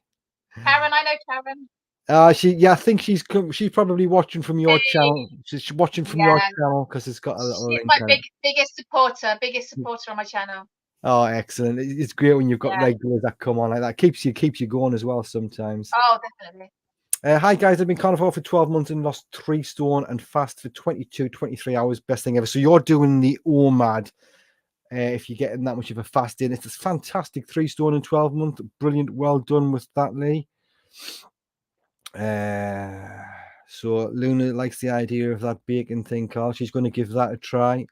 Karen, I know Karen. I think she's probably watching from your Hey, channel. She's watching from your yeah, channel because it's got a little she's link my on it. biggest supporter on my channel. Oh, excellent! It's great when you've got Yeah. regulars that come on like that. Keeps you going as well sometimes. Oh, definitely. Hi guys, I've been carnivore for 12 months and lost 3 stone and fast for 23 hours. Best thing ever. So you're doing the OMAD. If you're getting that much of a fast in, it's a fantastic 3 stone in 12 months. Brilliant. Well done with that, Lee. So Luna likes the idea of that bacon thing, Carl. She's going to give that a try.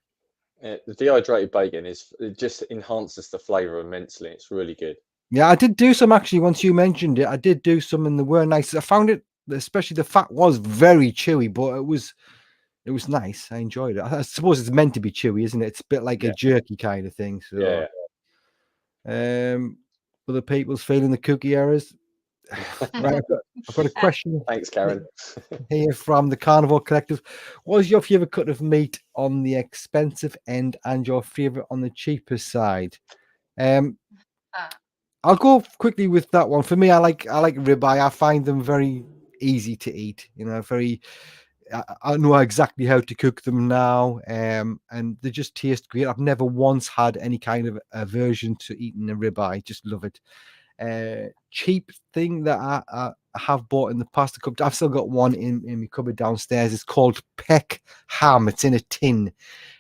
The dehydrated bacon it just enhances the flavour immensely. It's really good. Yeah, I did do some actually. Once you mentioned it, I did do some, and they were nice. I found it, especially the fat was very chewy, but it was nice. I enjoyed it. I suppose it's meant to be chewy, isn't it? It's a bit like a jerky kind of thing. So, other people's feeling the cookie errors. Right, I've got a question. Thanks, Karen. Here from the Carnivore Collective. What is your favorite cut of meat on the expensive end and your favorite on the cheaper side? I'll go quickly with that one. For me, I like ribeye. I find them very easy to eat. I know exactly how to cook them now, and they just taste great. I've never once had any kind of aversion to eating a ribeye. Just love it. Cheap thing that I have bought in the past. I've still got one in my cupboard downstairs. It's called Peck ham. It's in a tin.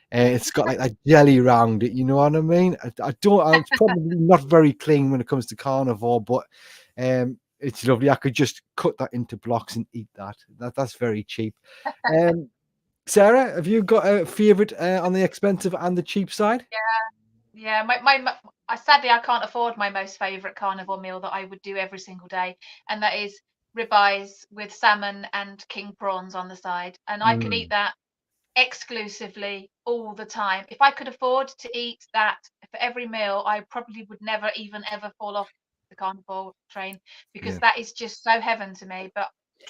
It's got like a jelly around it. You know what I mean? I don't. It's probably not very clean when it comes to carnivore, but it's lovely. I could just cut that into blocks and eat that. That's very cheap. Sarah, have you got a favorite on the expensive and the cheap side? Yeah. Sadly, I can't afford my most favorite carnivore meal that I would do every single day, and that is ribeyes with salmon and king prawns on the side. And I could eat that exclusively all the time. If I could afford to eat that for every meal, I probably would never even ever fall off the carnivore train because that is just so heaven to me. But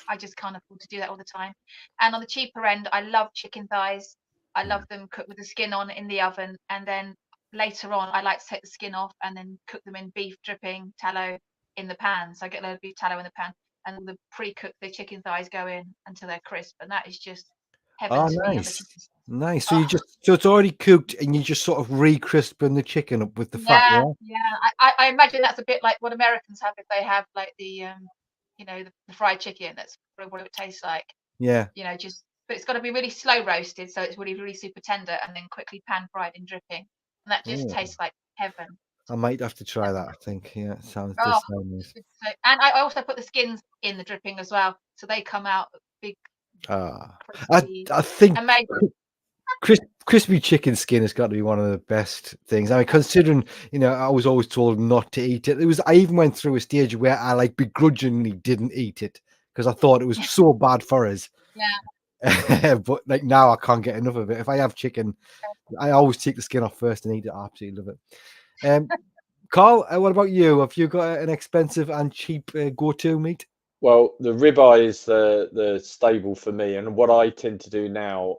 I just can't afford to do that all the time. And on the cheaper end, I love chicken thighs. I love them cooked with the skin on in the oven, and then later on, I like to take the skin off and then cook them in beef dripping tallow in the pan. So I get a load of beef tallow in the pan, and the pre-cooked the chicken thighs go in until they're crisp, and that is just heaven Oh, to me on the nice. chicken. Nice. So Oh, so it's already cooked and you just sort of re-crisping the chicken up with the fat, yeah, yeah? yeah. I imagine that's a bit like what Americans have if they have like the the fried chicken. That's probably what it would taste like. Yeah. Just but it's got to be really slow roasted, so it's really, really super tender, and then quickly pan fried in dripping, and that just Oh, tastes like heaven. I might have to try that, I think. Yeah, it sounds Oh, does sound nice. and I also put the skins in the dripping as well, so they come out big, Ah, crispy, I think amazing. crispy chicken skin has got to be one of the best things. I mean, considering, I was always told not to eat it. I even went through a stage where I like begrudgingly didn't eat it because I thought it was so bad for us. Yeah. But like now I can't get enough of it. If I have chicken, I always take the skin off first and eat it. I absolutely love it. Carl, what about you? Have you got an expensive and cheap go-to meat? Well, the ribeye is the staple for me, and what I tend to do now,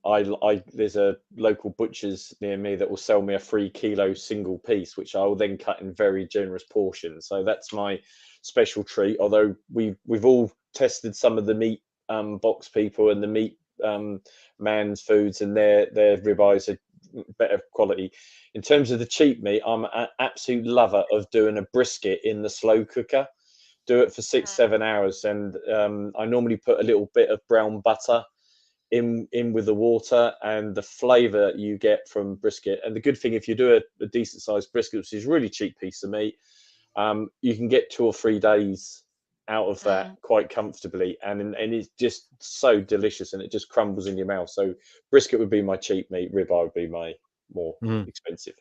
I there's a local butcher's near me that will sell me a 3 kilo single piece, which I will then cut in very generous portions. So that's my special treat. Although we've all tested some of the meat box people and the meat man's foods, and their ribeyes are better quality. In terms of the cheap meat, I'm an absolute lover of doing a brisket in the slow cooker. Do it for 6-7 hours, and I normally put a little bit of brown butter in with the water, and the flavor you get from brisket. And the good thing, if you do a decent sized brisket, which is a really cheap piece of meat, you can get 2 or 3 days out of that quite comfortably, and it's just so delicious, and it just crumbles in your mouth. So brisket would be my cheap meat, ribeye would be my more expensive.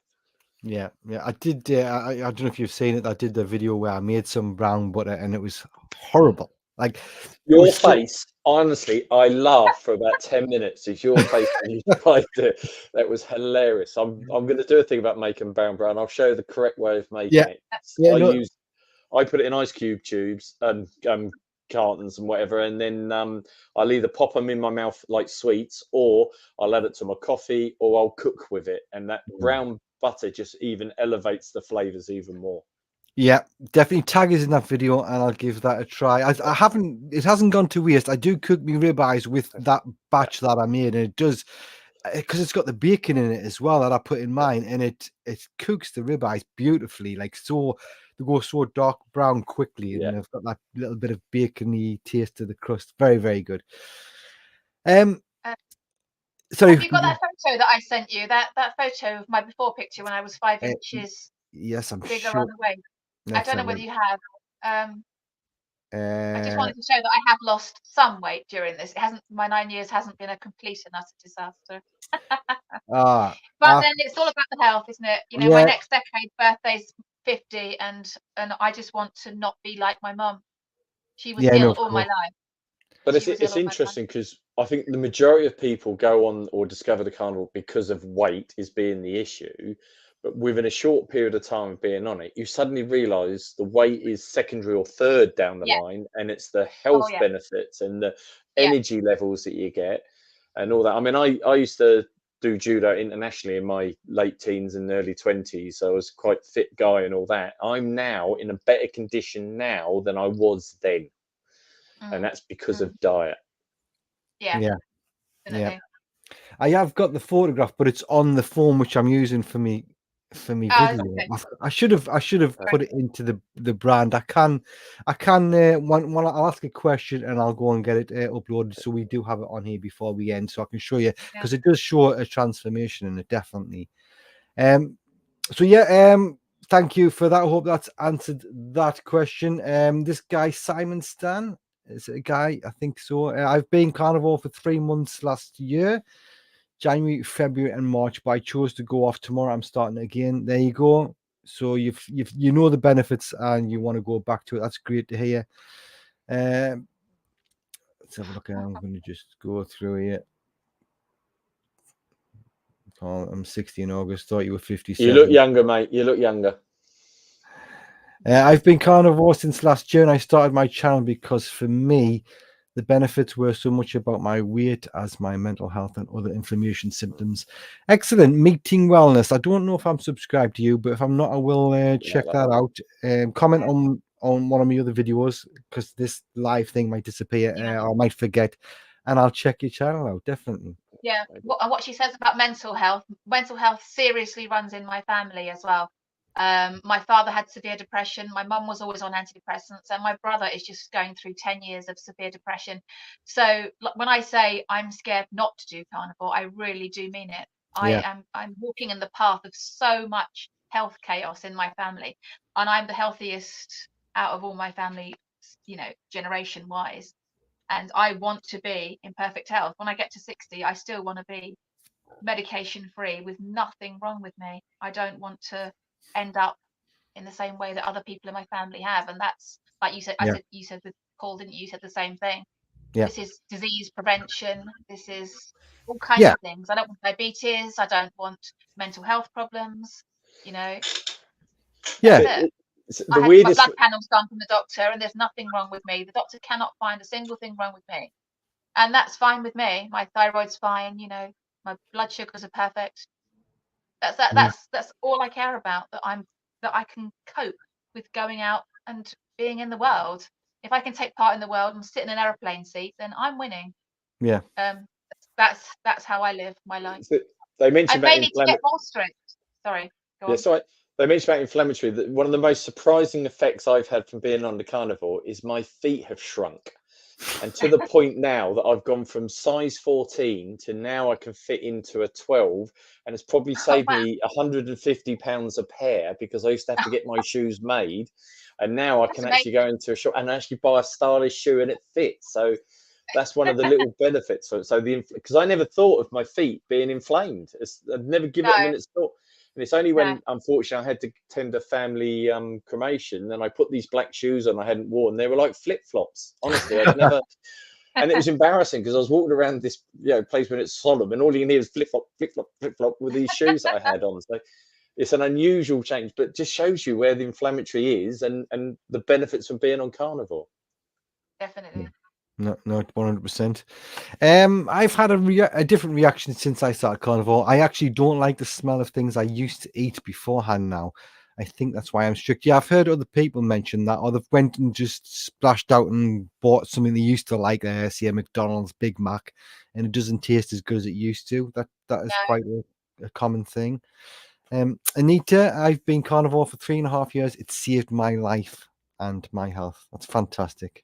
Yeah, I did. I don't know if you've seen it. I did the video where I made some brown butter, and it was horrible. Like it Your was so. face, honestly, I laughed for about 10 minutes. It's your face when you tried it. That was hilarious. I'm going to do a thing about making brown. I'll show you the correct way of making Yeah, it. yeah, no, I put it in ice cube tubes and cartons and whatever, and then I'll either pop them in my mouth like sweets, or I'll add it to my coffee, or I'll cook with it. And that brown butter just even elevates the flavors even more. yeah, definitely tag us in that video, and I'll give that a try. I haven't. It hasn't gone to waste. I do cook me ribeyes with that batch that I made, and it does, because it's got the bacon in it as well that I put in mine, and it cooks the ribeyes beautifully. Like so, they go so dark brown quickly, and they've got that little bit of bacony taste to the crust. Very, very good. Sorry. Have you got that photo that I sent you? That photo of my before picture when I was 5 inches yes, I'm bigger sure. on the waist. I don't know whether you have. I just Uh, wanted to show that I have lost some weight during this. It hasn't. My 9 years hasn't been a complete and utter disaster. But then it's all about the health, isn't it? My next decade birthday's 50, and I just want to not be like my mum. She was ill all my life. But it's interesting because I think the majority of people go on or discover the carnivore because of weight is being the issue. But within a short period of time of being on it, you suddenly realise the weight is secondary or third down the line, and it's the health benefits and the energy levels that you get and all that. I mean, I used to do judo internationally in my late teens and early 20s. So I was quite fit guy and all that. I'm now in a better condition now than I was then. And that's because of diet. Yeah. I have got the photograph, but it's on the phone which I'm using for me video. Okay. I should have put it into the brand. I can when I'll ask a question and I'll go and get it uploaded, so we do have it on here before we end, so I can show you, because it does show a transformation in it, definitely. So thank you for that. I hope that's answered that question. This guy Simon Stan is a guy, I think so. I've been carnivore for 3 months last year, January, February, and March, but I chose to go off tomorrow. I'm starting again. There you go. So you know the benefits and you want to go back to it. That's great to hear. Let's have a look. I'm going to just go through here. Oh, I'm 60 in August. Thought you were 57. You look younger, mate. You look younger. I've been carnivore since last June. I started my channel because for me, the benefits were so much about my weight as my mental health and other inflammation symptoms. Excellent. Meeting Wellness. I don't know if I'm subscribed to you, but if I'm not, I will check Like that that. out. Comment on one of my other videos because this live thing might disappear or I might forget, and I'll check your channel out, definitely. Yeah, what she says about mental health seriously runs in my family as well. My father had severe depression. My mum was always on antidepressants, and my brother is just going through 10 years of severe depression. So when I say I'm scared not to do carnivore, I really do mean it. Yeah. I'm walking in the path of so much health chaos in my family, and I'm the healthiest out of all my family, generation wise. And I want to be in perfect health. When I get to 60, I still want to be medication free with nothing wrong with me. I don't want to end up in the same way that other people in my family have. And that's like you said, Yeah. you said with Paul, didn't you? You said the same thing. Yeah. This is disease prevention. This is all kinds Yeah. of things. I don't want diabetes. I don't want mental health problems. Yeah. That's it. The I had my weirdest. blood panels done from the doctor, and there's nothing wrong with me. The doctor cannot find a single thing wrong with me, and that's fine with me. My thyroid's fine. My blood sugars are perfect. That's all I care about. That I can cope with going out and being in the world. If I can take part in the world and sit in an aeroplane seat, then I'm winning. Yeah. That's how I live my life. They I mentioned may about need to get more strict. Sorry, go on. Yeah, so they mentioned about inflammatory. That one of the most surprising effects I've had from being on the carnivore is my feet have shrunk, and to the point now that I've gone from size 14 to now I can fit into a 12, and it's probably saved Wow. me £150 a pair because I used to have to get my shoes made, and now I That's can actually amazing. go into a shop and actually buy a stylish shoe and it fits. So that's one of the little benefits. So because I never thought of my feet being inflamed. I'd never give it a No, minute's thought. And it's only no. when, unfortunately, I had to attend a family cremation, and I put these black shoes on I hadn't worn. They were like flip flops. Honestly, I'd never. And it was embarrassing because I was walking around this place when it's solemn, and all you can hear is flip flop, flip flop, flip flop with these shoes that I had on. So it's an unusual change, but just shows you where the inflammatory is and the benefits of being on carnivore. Definitely. No, 100%. I've had a different reaction since I started carnivore. I actually don't like the smell of things I used to eat beforehand now. I think that's why I'm strict. Yeah, I've heard other people mention that, or they've went and just splashed out and bought something they used to like, say a McDonald's Big Mac, and it doesn't taste as good as it used to. That is No. quite a common thing. Anita, I've been carnivore for 3.5 years. It saved my life and my health. That's fantastic.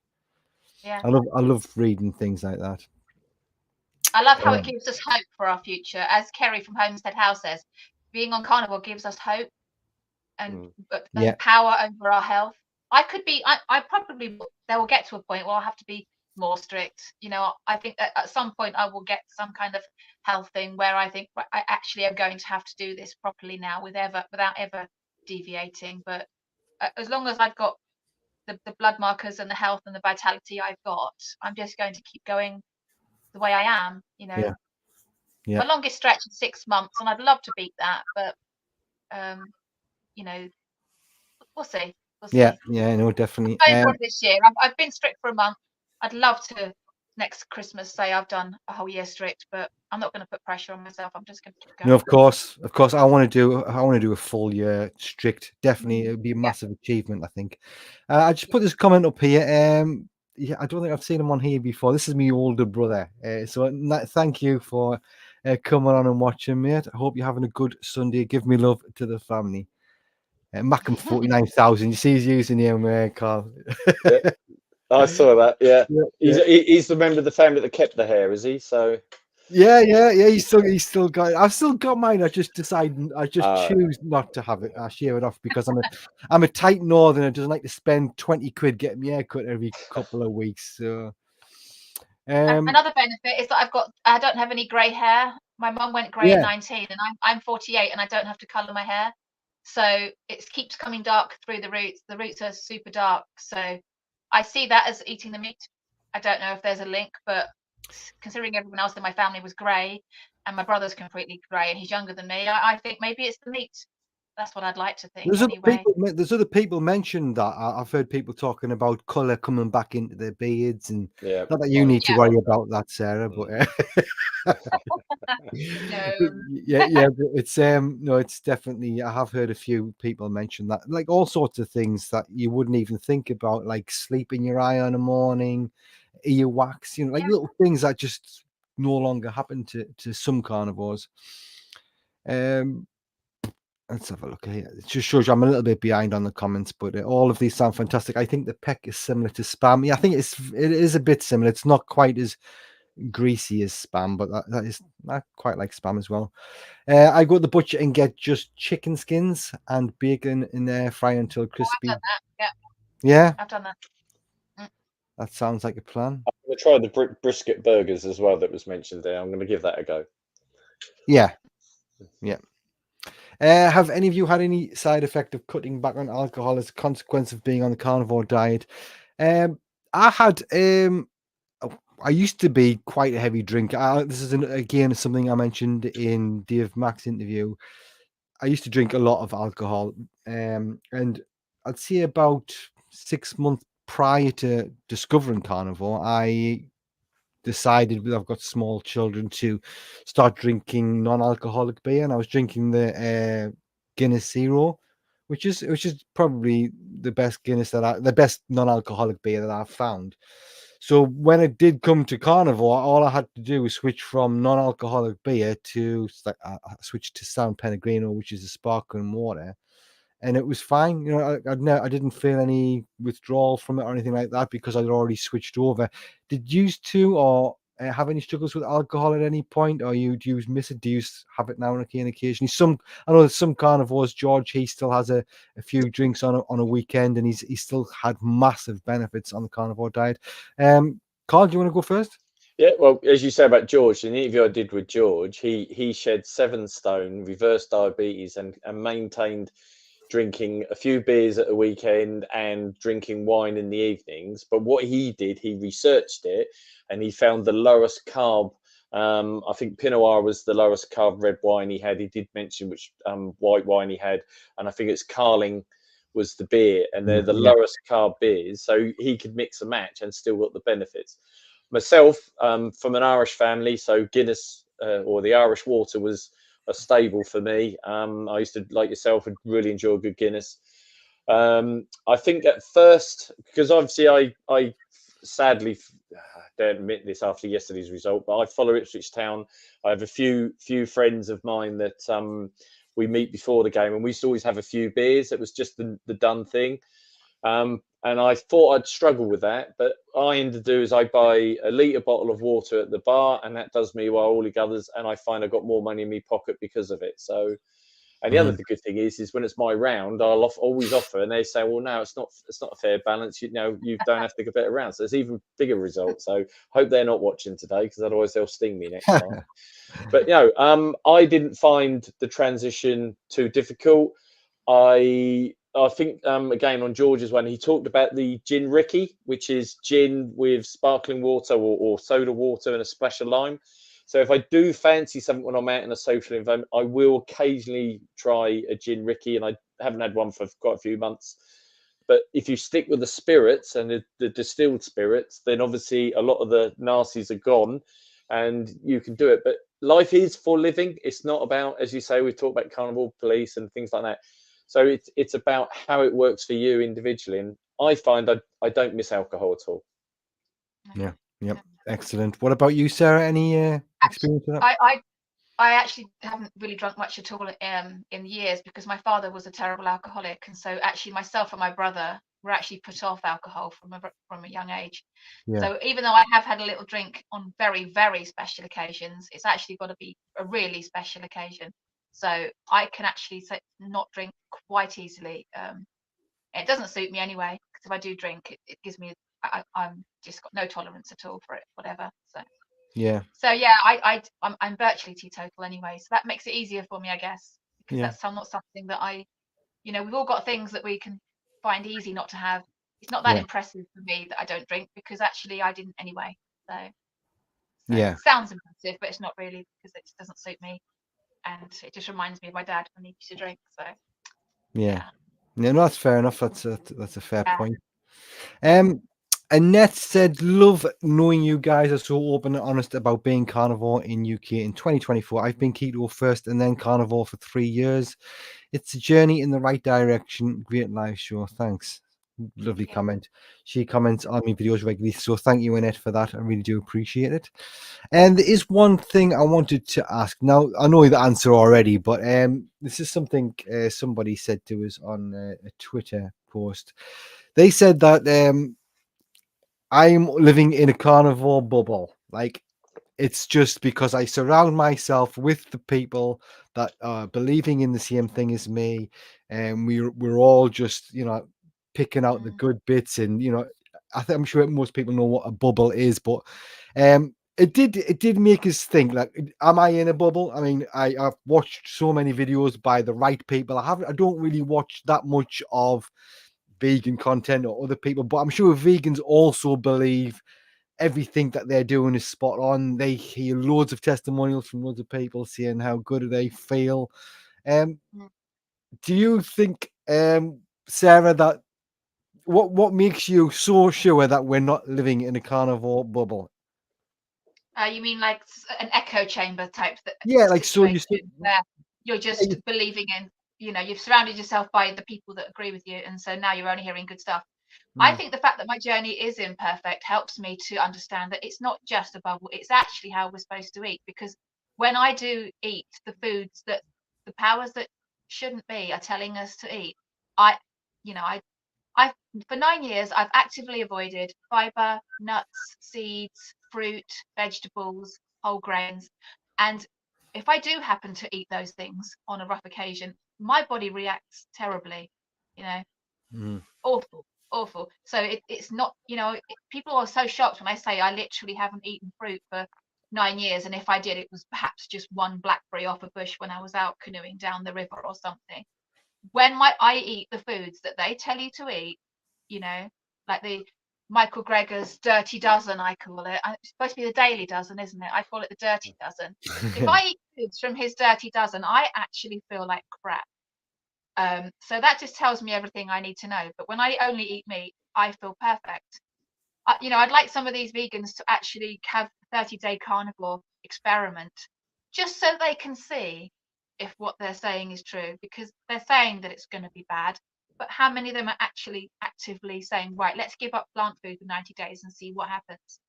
Yeah. I love reading things like that. I love how it gives us hope for our future. As Kerry from Homestead House says, being on carnivore gives us hope and power over our health. I probably, there will get to a point where I'll have to be more strict. I think that at some point I will get some kind of health thing where I think I actually am going to have to do this properly now without ever deviating. But as long as I've got the blood markers and the health and the vitality I've got, I'm just going to keep going the way I am. Yeah. My longest stretch is 6 months, and I'd love to beat that, but we'll see. Yeah, no, definitely. I'm going for it this year. I've been strict for a month. I'd love to next Christmas say I've done a whole year strict, but I'm not going to put pressure on myself. I'm just going to keep going. No, of course. I want to do a full year strict. Definitely, it would be a massive achievement, I think. I just put this comment up here. Yeah, I don't think I've seen him on here before. This is my older brother. So thank you for coming on and watching, mate. I hope you're having a good Sunday. Give me love to the family. Macam 49,000. You see his username, Carl. Yeah, I saw that. Yeah, Yeah. he's the member of the family that kept the hair, is he? So Yeah. He's still got it. I've still got mine. I just choose not to have it. I share it off because I'm a tight northerner. Doesn't like to spend 20 quid getting my hair cut every couple of weeks. So another benefit is that I don't have any grey hair. My mum went grey at 19, and I'm 48, and I don't have to colour my hair. So it keeps coming dark through the roots. The roots are super dark. So I see that as eating the meat. I don't know if there's a link, but considering everyone else in my family was grey and my brother's completely grey and he's younger than me, I think maybe it's the meat. That's what I'd like to think. There's Anyway. other people mentioned that. I've heard people talking about colour coming back into their beards, and Yeah, not that you need to Yeah. worry about that, Sarah, but No. yeah, but it's no, it's definitely. I have heard a few people mention that, like all sorts of things that you wouldn't even think about, like sleeping your eye on a morning, earwax, you know, like Yeah. little things that just no longer happen to some carnivores. Let's have a look here. It just shows you I'm a little bit behind on the comments, but all of these sound fantastic. I think the peck is similar to spam. Yeah, I think it is a bit similar. It's not quite as greasy as spam, but I quite like spam as well. I go to the butcher and get just chicken skins and bacon in there, fry until I've crispy. done that. Yeah, Yeah, I've done that. Mm. that sounds like a plan. I'm going to try the brisket burgers as well that was mentioned there. I'm going to give that a go. Yeah, yeah. Have any of you had any side effect of cutting back on alcohol as a consequence of being on the carnivore diet? I had I used to be quite a heavy drinker. This is again something I mentioned in Dave Mack's interview. I used to drink a lot of alcohol, and I'd say about 6 months prior to discovering carnivore, I decided, I've got small children, to start drinking non-alcoholic beer, and I was drinking the Guinness Zero, which is probably the best the best non-alcoholic beer that I've found. So when it did come to carnivore, all I had to do was switch from non-alcoholic beer to I switched to San Pellegrino, which is a sparkling water, and it was fine. You know, I didn't feel any withdrawal from it or anything like that because I'd already switched over. Did you two or have any struggles with alcohol at any point, or do you miss it? Do you have it now and again occasionally? I know that some carnivores, George, he still has a few drinks on a weekend, and he's still had massive benefits on the carnivore diet. Carl, do you want to go first? Yeah, well, as you say about George, in the interview I did with George, he shed 7 stone, reversed diabetes, and maintained drinking a few beers at the weekend and drinking wine in the evenings. But what he did, he researched it, and he found the lowest carb. I think Pinot Noir was the lowest carb red wine he had. He did mention which white wine he had, and I think it's Carling was the beer, and they're the Yeah. lowest carb beers. So he could mix and match and still got the benefits. Myself, from an Irish family, so Guinness or the Irish water was a staple for me. I used to, like yourself, would really enjoy a good Guinness. I think at first, because obviously I sadly don't admit this after yesterday's result, but I follow Ipswich Town. I have a few friends of mine that we meet before the game, and we used to always have a few beers. It was just the done thing. And I thought I'd struggle with that, but I end to do is I buy a litre bottle of water at the bar, and that does me while all the others, and I find I got more money in my pocket because of it. So, and the other good thing is when it's my round, I'll always offer, and they say, well, no, it's not a fair balance. You know, you don't have to go better round. So it's even bigger results. So hope they're not watching today, because otherwise they'll sting me next time. But I didn't find the transition too difficult. I think again on George's one, he talked about the gin Ricky, which is gin with sparkling water or soda water and a splash of lime. So if I do fancy something when I'm out in a social environment, I will occasionally try a gin Ricky, and I haven't had one for quite a few months. But if you stick with the spirits and the distilled spirits, then obviously a lot of the nasties are gone, and you can do it. But life is for living. It's not about, as you say, we talk about carnival police and things like that. So it's about how it works for you individually. And I find I don't miss alcohol at all. Yeah. Yep. Excellent. What about you, Sarah? Any experience with that? I actually haven't really drunk much at all in years, because my father was a terrible alcoholic, and so actually myself and my brother were actually put off alcohol from a young age. Yeah. So even though I have had a little drink on very, very special occasions, it's actually got to be a really special occasion. So I can actually not drink quite easily. It doesn't suit me anyway, because if I do drink, it gives me I'm just got no tolerance at all for it, whatever. Yeah. So yeah, I'm virtually teetotal anyway, so that makes it easier for me, I guess, because Yeah. that's not something that we've all got things that we can find easy not to have. It's not that impressive for me that I don't drink, because actually I didn't anyway. So Yeah. it sounds impressive, but it's not really, because it just doesn't suit me, and it just reminds me of my dad when he used to drink. So Yeah. No, that's fair enough. That's a fair Yeah. point. Annette said, "Love knowing you guys are so open and honest about being carnivore in UK in 2024. I've been keto first and then carnivore for 3 years. It's a journey in the right direction. Great live show. Thanks." Lovely comment. She comments on my videos regularly, so thank you, Annette, for that. I really do appreciate it. And there is one thing I wanted to ask. Now, I know the answer already, but this is something somebody said to us on a Twitter post. They said that I'm living in a carnivore bubble. Like, it's just because I surround myself with the people that are believing in the same thing as me, and we're all just, picking out the good bits. And I'm sure most people know what a bubble is, but it did make us think, like, am I in a bubble? I mean, I've watched so many videos by the right people. I don't really watch that much of vegan content or other people, but I'm sure vegans also believe everything that they're doing is spot on. They hear loads of testimonials from loads of people saying how good they feel. Um, do you think, Sarah, that what makes you so sure that we're not living in a carnivore bubble? You mean like an echo chamber type Yeah, like, so you situation where you're just believing in, you've surrounded yourself by the people that agree with you, and so now you're only hearing good stuff. I think the fact that my journey is imperfect helps me to understand that it's not just a bubble, it's actually how we're supposed to eat. Because when I do eat the foods that the powers that shouldn't be are telling us to eat, I, you know, I've for 9 years I've actively avoided fiber, nuts, seeds, fruit, vegetables, whole grains. And if I do happen to eat those things on a rough occasion, my body reacts terribly, you know, awful, awful. So it's not, people are so shocked when I say I literally haven't eaten fruit for 9 years. And if I did, it was perhaps just one blackberry off a bush when I was out canoeing down the river or something. When I eat the foods that they tell you to eat, like the Michael Greger's Dirty Dozen, I call it. It's supposed to be the Daily Dozen, isn't it? I call it the Dirty Dozen. If I eat foods from his Dirty Dozen, I actually feel like crap. So that just tells me everything I need to know. But when I only eat meat, I feel perfect. I'd like some of these vegans to actually have a 30-day carnivore experiment, just so they can see if what they're saying is true, because they're saying that it's going to be bad. But how many of them are actually actively saying, right, let's give up plant food for 90 days and see what happens?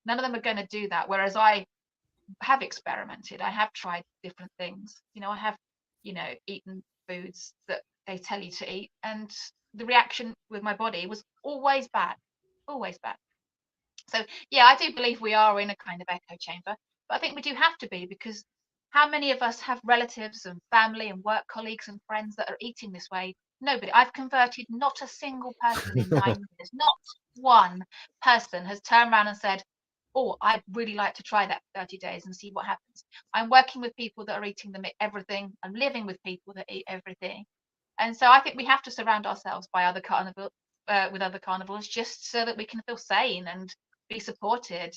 None of them are going to do that. Whereas I have experimented. I have tried different things. I have, eaten foods that they tell you to eat, and the reaction with my body was always bad, always bad. So yeah, I do believe we are in a kind of echo chamber, but I think we do have to be, because how many of us have relatives and family and work colleagues and friends that are eating this way? Nobody. I've converted not a single person in 9 years. Not one person has turned around and said, oh, I'd really like to try that for 30 days and see what happens. I'm working with people that are eating everything. I'm living with people that eat everything. And so I think we have to surround ourselves by other carnivores, with other carnivores, just so that we can feel sane and be supported.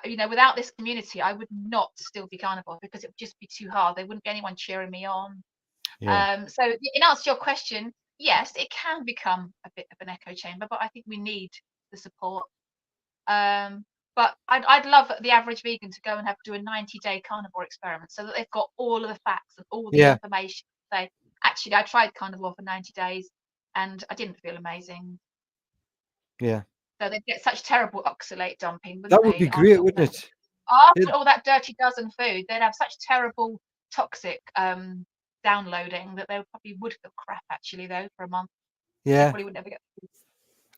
Without this community, I would not still be carnivore, because it would just be too hard. There wouldn't be anyone cheering me on. So in answer to your question, yes, it can become a bit of an echo chamber, but I think we need the support. But I'd love the average vegan to go and do a 90-day carnivore experiment, so that they've got all of the facts and all the information. Say, actually, I tried carnivore for 90 days and I didn't feel amazing. Yeah. So they'd get such terrible oxalate dumping, wouldn't That would they? be great, wouldn't it? After all that Dirty Dozen food, they'd have such terrible toxic downloading that they probably would feel crap, actually, though, for a month. They probably would never get food.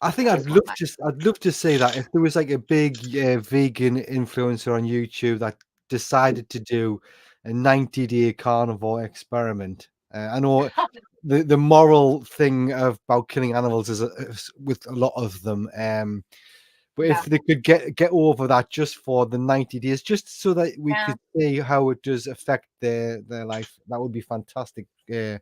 I think I'd love to say that if there was like a big vegan influencer on YouTube that decided to do a 90-day carnivore experiment. I know the moral thing about killing animals is with a lot of them. But if they could get over that just for the 90 days, just so that we could see how it does affect their life, that would be fantastic to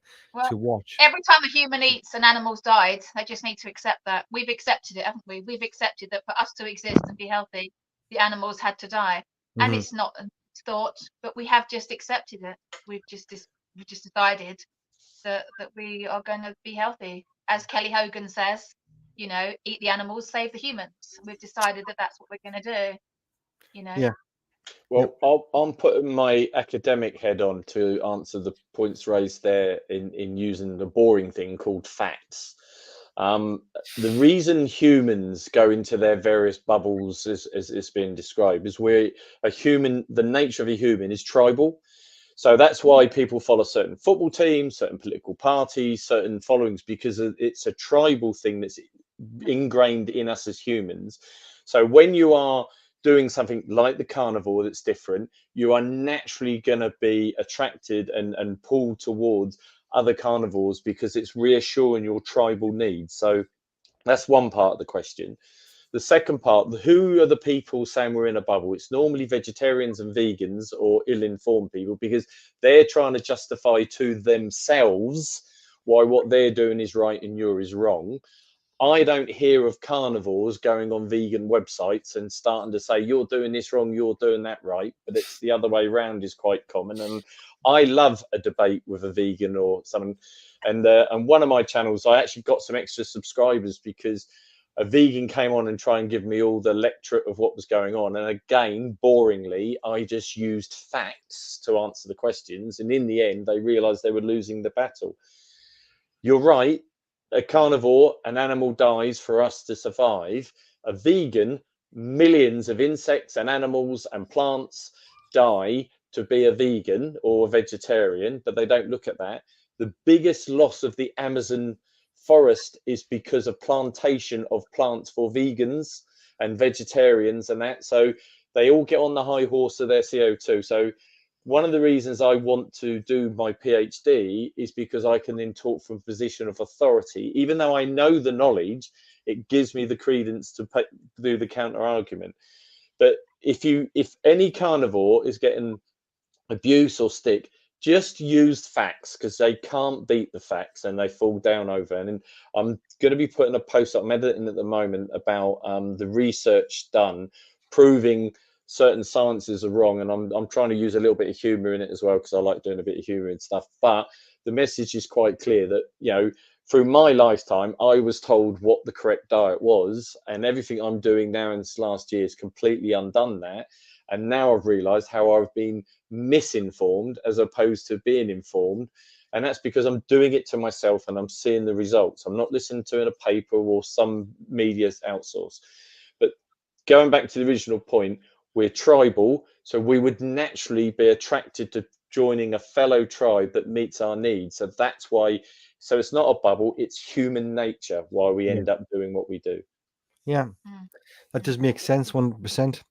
watch. Every time a human eats, an animal's died. They just need to accept that. We've accepted it, haven't we? We've accepted that for us to exist and be healthy, the animals had to die. And it's not a thought, but we have just accepted it. We've just decided that we are going to be healthy. As Kelly Hogan says, you know, eat the animals, save the humans. We've decided that that's what we're going to do, you know. Yeah. Well, I'm putting my academic head on to answer the points raised there in using the boring thing called facts. The reason humans go into their various bubbles, as it's been described, is the nature of a human is tribal. So that's why people follow certain football teams, certain political parties, certain followings, because it's a tribal thing that's ingrained in us as humans. So when you are doing something like the carnivore that's different, you are naturally going to be attracted and pulled towards other carnivores because it's reassuring your tribal needs. So that's one part of the question. The second part, who are the people saying we're in a bubble? It's normally vegetarians and vegans or ill-informed people, because they're trying to justify to themselves why what they're doing is right and yours is wrong. I don't hear of carnivores going on vegan websites and starting to say, you're doing this wrong, you're doing that right. But it's the other way around is quite common. And I love a debate with a vegan or someone. And one of my channels, I actually got some extra subscribers because a vegan came on and tried and give me all the lecturate of what was going on. And again, boringly, I just used facts to answer the questions. And in the end, they realized they were losing the battle. You're right. A carnivore, an animal dies for us to survive. A vegan, millions of insects and animals and plants die to be a vegan or a vegetarian, but they don't look at that. The biggest loss of the Amazon forest is because of plantation of plants for vegans and vegetarians and that. So they all get on the high horse of their CO2. So one of the reasons I want to do my PhD is because I can then talk from a position of authority. Even though I know the knowledge, it gives me the credence to do the counter argument. But if any carnivore is getting abuse or stick, just use facts, because they can't beat the facts and they fall down over. And I'm going to be putting a post up, I'm editing at the moment, about the research done proving certain sciences are wrong, and I'm trying to use a little bit of humor in it as well, because I like doing a bit of humor and stuff. But the message is quite clear that, you know, through my lifetime, I was told what the correct diet was, and everything I'm doing now in this last year has completely undone that. And now I've realized how I've been misinformed as opposed to being informed. And that's because I'm doing it to myself and I'm seeing the results. I'm not listening to in a paper or some media outsource. But going back to the original point, we're tribal, so we would naturally be attracted to joining a fellow tribe that meets our needs. So that's why, so it's not a bubble, it's human nature why we end up doing what we do. Yeah, that does make sense, 100%.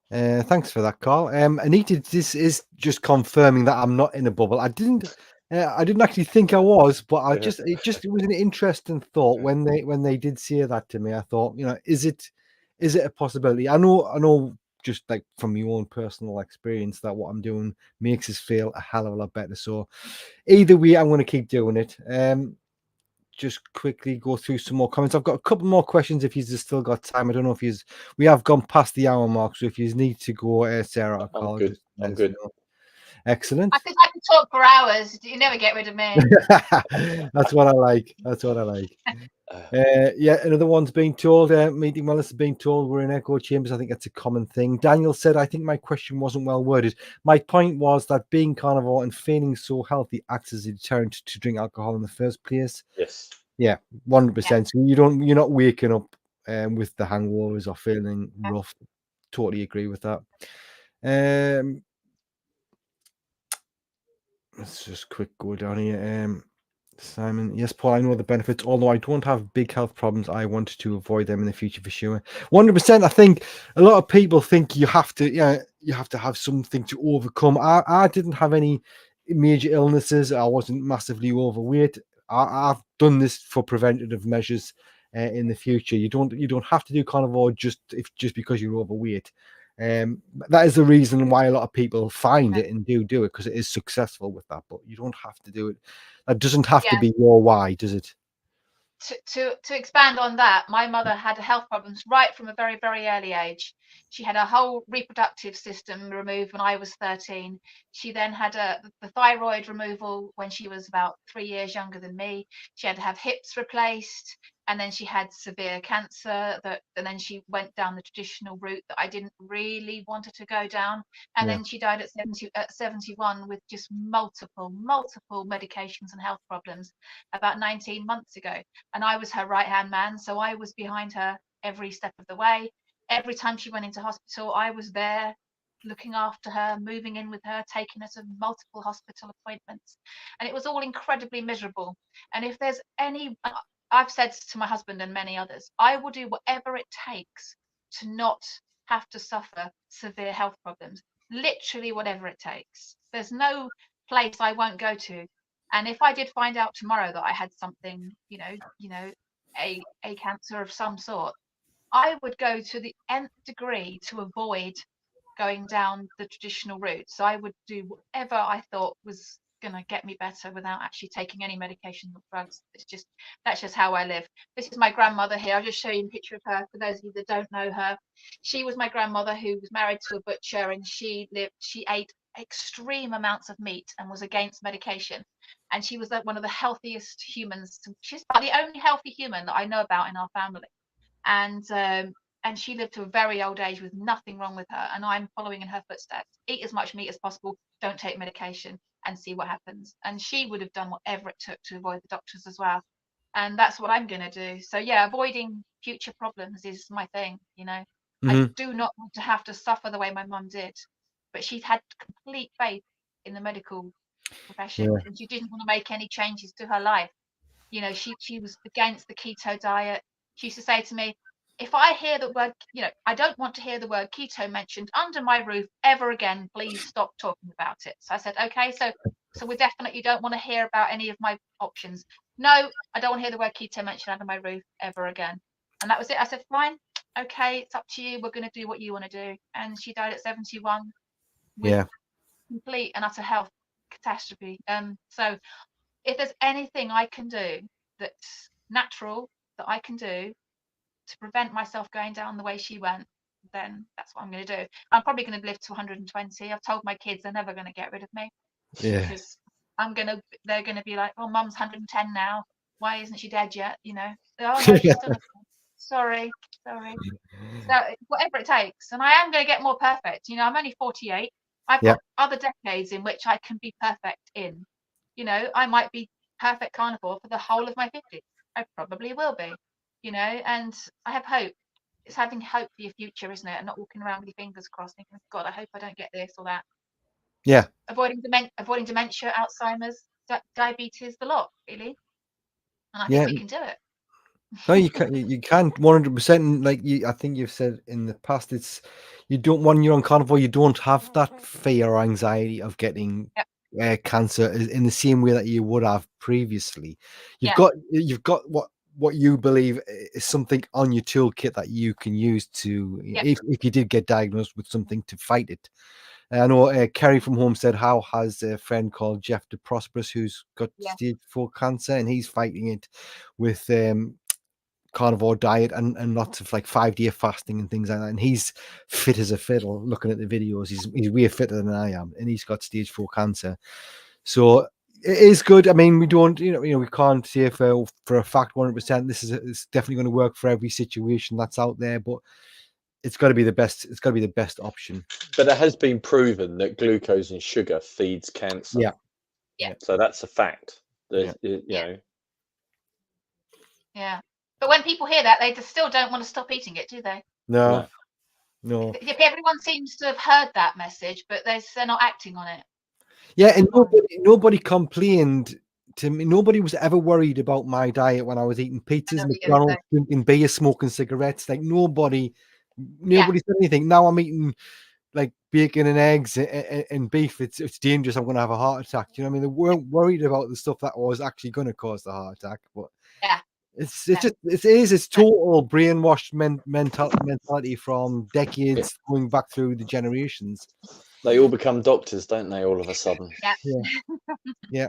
Thanks for that, Carl. Anita, this is just confirming that I'm not in a bubble. I didn't actually think I was, but it was an interesting thought when they did say that to me. I thought, you know, is it a possibility? I know, just like from your own personal experience, that what I'm doing makes us feel a hell of a lot better. So either way, I'm going to keep doing it. Just quickly go through some more comments. I've got a couple more questions if you've still got time. I don't know if we have gone past the hour mark, so if you need to go, Sarah or Carl, I'm good. I'm good. Excellent. I can talk for hours. You never get rid of me. That's what I like. That's what I like. Yeah, another one's being told, meeting Melissa is being told we're in echo chambers. I think that's a common thing. Daniel said, I think my question wasn't well worded. My point was that being carnivore and feeling so healthy acts as a deterrent to drink alcohol in the first place. Yes. Yeah, 100%. So you're not waking up with the hangovers or feeling rough. Totally agree with that. Let's just quick go down here. Simon, yes, Paul, I know the benefits. Although I don't have big health problems, I want to avoid them in the future for sure. 100%. I think a lot of people think you have to have something to overcome. I didn't have any major illnesses. I wasn't massively overweight. I've done this for preventative measures in the future. You don't have to do carnivore just because you're overweight. That is the reason why a lot of people find it and do it, because it is successful with that. But you don't have to do it. That doesn't have to be your why, does it? to expand on that, my mother had health problems right from a very, very early age. She had a whole reproductive system removed when I was 13. She then had the thyroid removal when she was about 3 years younger than me. She had to have hips replaced, and then she had severe cancer. And then she went down the traditional route that I didn't really want her to go down. And then she died at 71 with just multiple medications and health problems about 19 months ago. And I was her right-hand man, so I was behind her every step of the way. Every time she went into hospital, I was there looking after her, moving in with her, taking her to multiple hospital appointments. And it was all incredibly miserable. And if there's any, I've said to my husband and many others, I will do whatever it takes to not have to suffer severe health problems. Literally whatever it takes. There's no place I won't go to. And if I did find out tomorrow that I had something, a cancer of some sort, I would go to the nth degree to avoid going down the traditional route. So I would do whatever I thought was going to get me better without actually taking any medication or drugs. That's just how I live. This is my grandmother here. I'll just show you a picture of her for those of you that don't know her. She was my grandmother who was married to a butcher, and she ate extreme amounts of meat and was against medication. And she was one of the healthiest humans. She's about the only healthy human that I know about in our family. And she lived to a very old age with nothing wrong with her, and I'm following in her footsteps. Eat as much meat as possible, don't take medication, and see what happens. And she would have done whatever it took to avoid the doctors as well, and that's what I'm going to do. So yeah, avoiding future problems is my thing. I do not want to have to suffer the way my mum did, but she'd had complete faith in the medical profession, and she didn't want to make any changes to her life. She was against the keto diet. She used to say to me, if I hear the word, I don't want to hear the word keto mentioned under my roof ever again. Please stop talking about it. So I said, okay, so we definitely don't want to hear about any of my options. No, I don't want to hear the word keto mentioned under my roof ever again. And that was it. I said, fine, okay, it's up to you. We're going to do what you want to do. And she died at 71 with complete and utter health catastrophe. So if there's anything I can do that's natural that I can do to prevent myself going down the way she went, then that's what I'm going to do. I'm probably going to live to 120. I've told my kids they're never going to get rid of me, because they're going to be like, oh, mum's 110 now, why isn't she dead yet? Oh no, she's still sorry. So whatever it takes. And I am going to get more perfect. I'm only 48. I've got other decades in which I can be perfect in. I might be perfect carnivore for the whole of my 50s. I probably will be. And I have hope. It's having hope for your future, isn't it? And not walking around with your fingers crossed thinking, God, I hope I don't get this or that. Yeah. Avoiding dementia, Alzheimer's, diabetes, the lot, really. And I think we can do it. No, you can. You can 100%. Like I think you've said in the past, it's when you're on carnivore, you don't have that fear or anxiety of getting cancer in the same way that you would have previously. You've got what you believe is something on your toolkit that you can use to, if you did get diagnosed with something, to fight it. I know Kerry from home said, how has a friend called Jeff de Prosperous, who's got stage 4 cancer, and he's fighting it with carnivore diet and lots of like 5-day fasting and things like that, and he's fit as a fiddle. Looking at the videos, he's way fitter than I am, and he's got stage 4 cancer. So it is good. I mean, we don't, we can't say for a fact 100% it's definitely going to work for every situation that's out there, but it's got to be the best. It's got to be the best option. But it has been proven that glucose and sugar feeds cancer. Yeah. So that's a fact. Yeah. But when people hear that, they just still don't want to stop eating it, do they? No. Everyone seems to have heard that message, but they're not acting on it. Yeah, and nobody complained to me. Nobody was ever worried about my diet when I was eating pizzas, McDonald's, drinking beer, smoking cigarettes. Like nobody said anything. Now I'm eating like bacon and eggs and beef. It's dangerous. I'm going to have a heart attack. You know what I mean? They weren't worried about the stuff that was actually going to cause the heart attack. But it's total brainwashed mentality from decades going back through the generations. They all become doctors, don't they? All of a sudden. Yeah.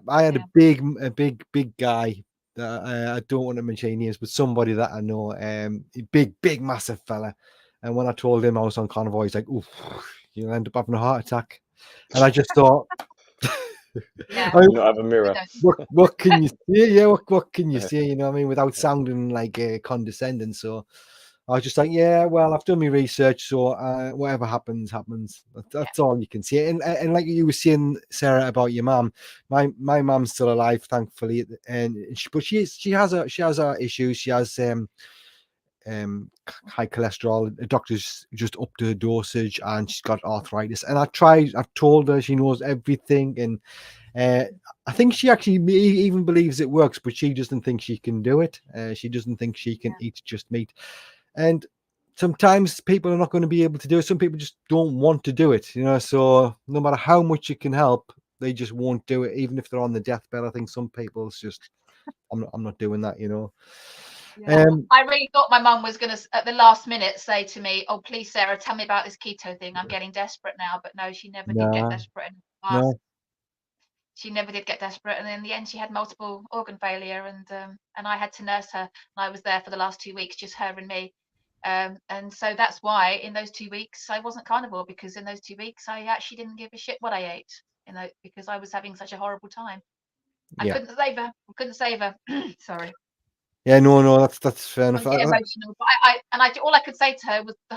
I had a big guy I don't want to mention names, but somebody that I know, big, massive fella. And when I told him I was on carnivore, he's like, "Oof, you'll end up having a heart attack." And I just thought, Yeah. I mean, You not have a mirror. what can you say? Yeah, what can you say? You know what I mean, without sounding like condescending. So I was just like, yeah, well, I've done my research, so whatever happens. That's all you can say. And like you were saying, Sarah, about your mum, my mum's still alive, thankfully, but she has her issues. She has high cholesterol. The doctor's just upped her dosage, and she's got arthritis. And I've told her, she knows everything, and I think she actually even believes it works, but she doesn't think she can do it. She doesn't think she can eat just meat. And sometimes people are not going to be able to do it. Some people just don't want to do it, you know. So no matter how much you can help, they just won't do it, even if they're on the deathbed. I think some people, it's just, I'm not doing that, you know. Yeah. I really thought my mum was going to, at the last minute, say to me, "Oh, please, Sarah, tell me about this keto thing. I'm getting desperate now." But no, she never did get desperate. No. She never did get desperate, and in the end, she had multiple organ failure, and I had to nurse her. And I was there for the last 2 weeks, just her and me. And so that's why in those 2 weeks I wasn't carnivore, because in those 2 weeks I actually didn't give a shit what I ate, you know, because I was having such a horrible time. I couldn't save her. Sorry. Yeah, no, that's fair enough. I get emotional, but all I could say to her was the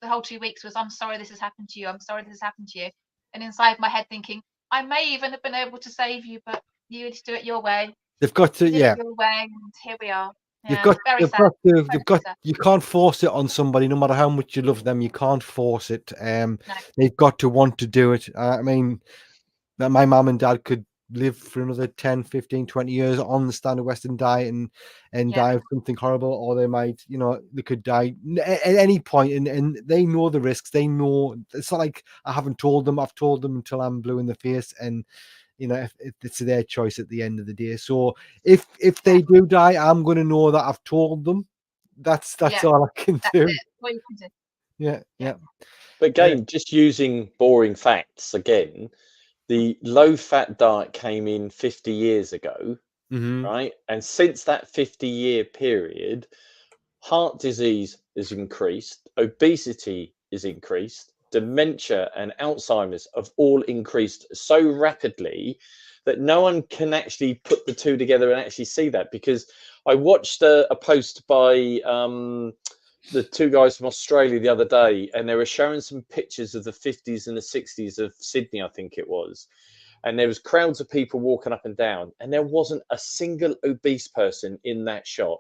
whole 2 weeks was, "I'm sorry this has happened to you. I'm sorry this has happened to you." And inside my head thinking, I may even have been able to save you, but you had to do it your way. They've got to, You did it your way, and here we are. Yeah, very sad. You can't force it on somebody, no matter how much you love them. You can't force it. No. They've got to want to do it. I mean, my mum and dad could live for another 10, 15, 20 years on the standard Western diet and die of something horrible, or they might, you know, they could die at any point, and they know the risks. They know. It's not like I haven't told them. I've told them until I'm blue in the face, and you know, if it's their choice at the end of the day. So if they do die, I'm going to know that I've told them. That's all I can do. That's it. What you can do. Yeah. But again, just using boring facts again, the low-fat diet came in 50 years ago, right? And since that 50-year period, heart disease has increased, obesity is increased, dementia and Alzheimer's have all increased so rapidly that no one can actually put the two together and actually see that. Because I watched a post by the two guys from Australia the other day, and they were showing some pictures of the 50s and the 60s of Sydney, I think it was. And there was crowds of people walking up and down, and there wasn't a single obese person in that shot.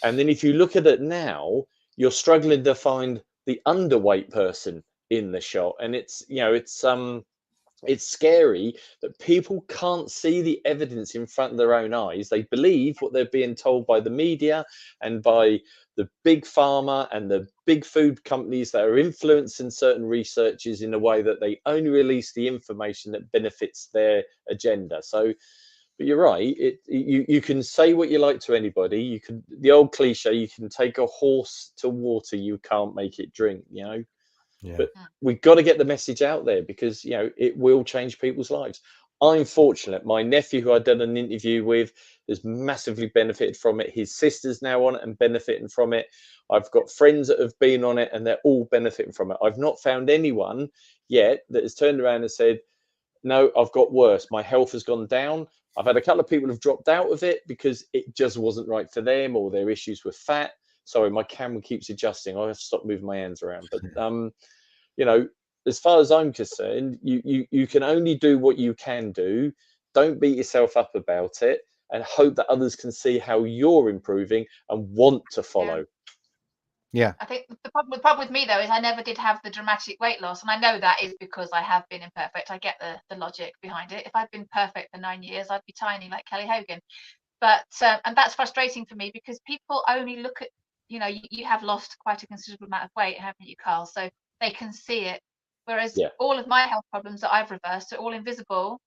And then if you look at it now, you're struggling to find the underweight person in the shot. And it's, you know, it's scary that people can't see the evidence in front of their own eyes. They believe what they're being told by the media and by the big pharma and the big food companies that are influencing certain researchers in a way that they only release the information that benefits their agenda. So, but you're right. You can say what you like to anybody. You can, the old cliche, you can take a horse to water, you can't make it drink, you know. But we've got to get the message out there, because, you know, it will change people's lives. I'm fortunate. My nephew, who I did an interview with, has massively benefited from it. His sister's now on it and benefiting from it. I've got friends that have been on it and they're all benefiting from it. I've not found anyone yet that has turned around and said, "No, I've got worse. My health has gone down." I've had a couple of people who've dropped out of it because it just wasn't right for them, or their issues with fat. Sorry, my camera keeps adjusting. I have to stop moving my hands around. But you know, as far as I'm concerned, you can only do what you can do. Don't beat yourself up about it, and hope that others can see how you're improving and want to follow. Yeah. I think the problem with me, though, is I never did have the dramatic weight loss, and I know that is because I have been imperfect. I get the logic behind it. If I'd been perfect for 9 years, I'd be tiny like Kelly Hogan. But and that's frustrating for me, because people only look at, you know, you have lost quite a considerable amount of weight, haven't you, Carl? So they can see it, whereas all of my health problems that I've reversed are all invisible,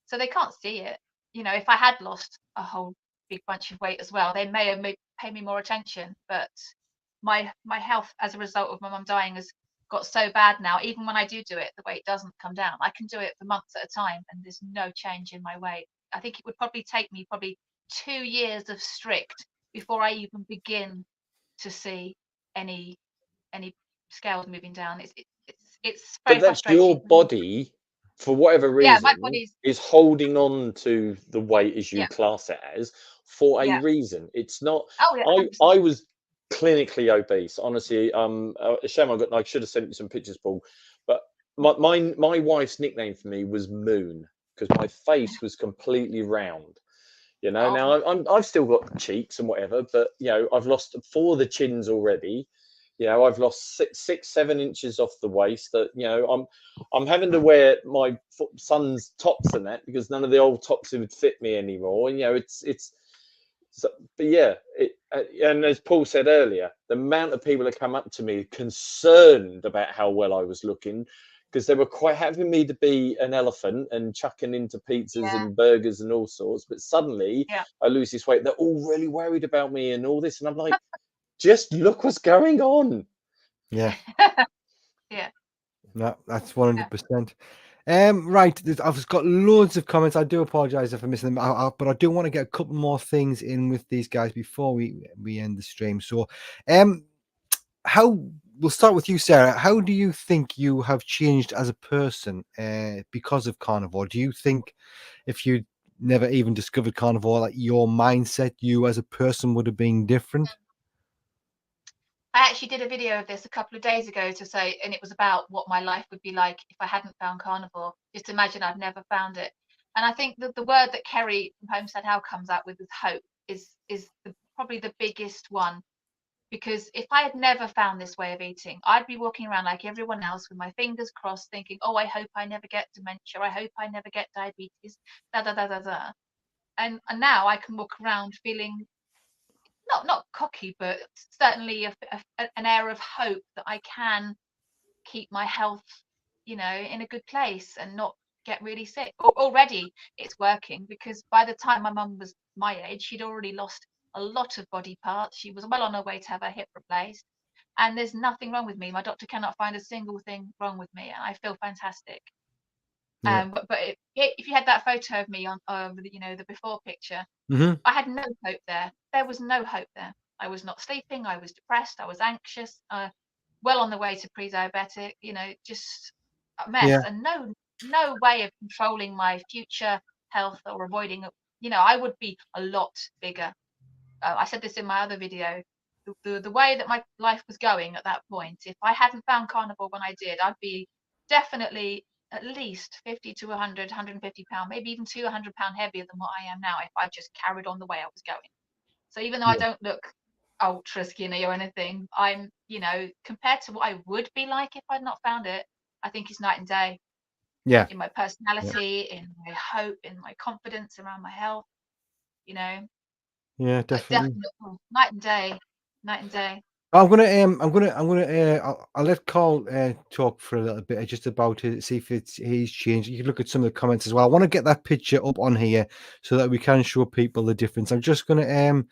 so they can't see it. You know, if I had lost a whole big bunch of weight as well, they may have paid me more attention, but my health as a result of my mum dying has got so bad now. Even when I do it, the weight doesn't come down. I can do it for months at a time and there's no change in my weight. I think it would probably take me 2 years of strict before I even begin to see any scales moving down. It's But very that's your frustrating. body, for whatever Yeah, my reason, body's is holding on to the weight as you yeah, class it as for a yeah. reason. It's not. Oh yeah, I 100%. was clinically obese. Honestly, a shame I should have sent you some pictures, Paul. But my wife's nickname for me was Moon because my face was completely round. You know, Oh, now I've still got cheeks and whatever, but you know, I've lost 4 of the chins already. You know, I've lost 6, 7 inches off the waist. That you know, I'm having to wear my son's tops and that because none of the old tops would fit me anymore. You know, it's. So, but yeah, and as Paul said earlier, the amount of people that come up to me concerned about how well I was looking because they were quite having me to be an elephant and chucking into pizzas yeah, and burgers and all sorts. But suddenly yeah. I lose this weight. They're all really worried about me and all this. And I'm like, just look what's going on. Yeah. Yeah, No, that's yeah. 100%. Right, I've got loads of comments. I do apologize if I'm missing them, but I do want to get a couple more things in with these guys before we end the stream. So, how we'll start with you, Sarah. How do you think you have changed as a person because of carnivore? Do you think if you never even discovered carnivore, like your mindset, you as a person would have been different? I actually did a video of this a couple of days ago to say, and it was about what my life would be like if I hadn't found carnivore. Just imagine I've never found it. And I think that the word that Kerry from Homestead How comes out with hope is probably the biggest one. Because if I had never found this way of eating, I'd be walking around like everyone else with my fingers crossed, thinking, "Oh, I hope I never get dementia. I hope I never get diabetes." Da da da da da. And now I can walk around feeling not cocky, but certainly an air of hope that I can keep my health, in a good place and not get really sick. Already it's working because by the time my mum was my age, she'd already lost a lot of body parts. She was well on her way to have her hip replaced. And there's nothing wrong with me. My doctor cannot find a single thing wrong with me. And I feel fantastic. Yeah. But if you had that photo of me on the before picture, Mm-hmm. I had no hope there. There was no hope there. I was not sleeping. I was depressed. I was anxious. Well on the way to pre-diabetic. Just a mess, Yeah. and no way of controlling my future health or avoiding. I would be a lot bigger. I said this in my other video. The way that my life was going at that point, if I hadn't found carnivore when I did, I'd be definitely at least 50 to 100, 150 pound, maybe even 200 pound heavier than what I am now if I just carried on the way I was going. So even though I Yeah. don't look ultra skinny or anything, I'm, compared to what I would be like if I'd not found it, I think it's night and day Yeah. in my personality, in my hope, in my confidence around my health, you know, Yeah, definitely. definitely night and day, night and day. I'll let Carl talk for a little bit just about it, see if he's changed. You can look at some of the comments as well. I want to get that picture up on here so that we can show people the difference. I'm just gonna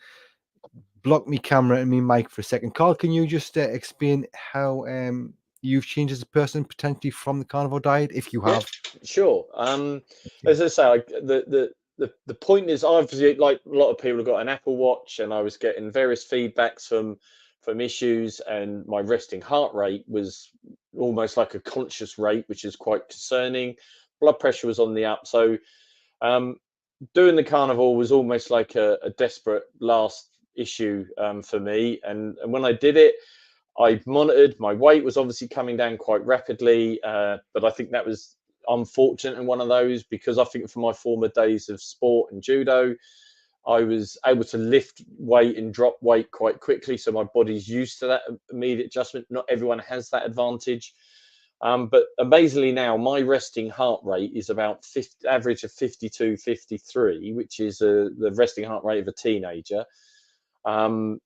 block me camera and me mic for a second. Carl, can you just explain how you've changed as a person potentially from the carnivore diet, if you Yeah, have? sure. As I say, the point is, obviously, like a lot of people have got an Apple Watch, and I was getting various feedbacks from issues, and my resting heart rate was almost like a conscious rate, which is quite concerning. Blood pressure was on the up, so doing the carnivore was almost like a desperate last issue for me. And when I did it, I monitored. My weight was obviously coming down quite rapidly, but I think that was unfortunate in one of those because I think for my former days of sport and judo, I was able to lift weight and drop weight quite quickly. So my body's used to that immediate adjustment. Not everyone has that advantage. But amazingly now, my resting heart rate is about average of 52, 53, which is the resting heart rate of a teenager. My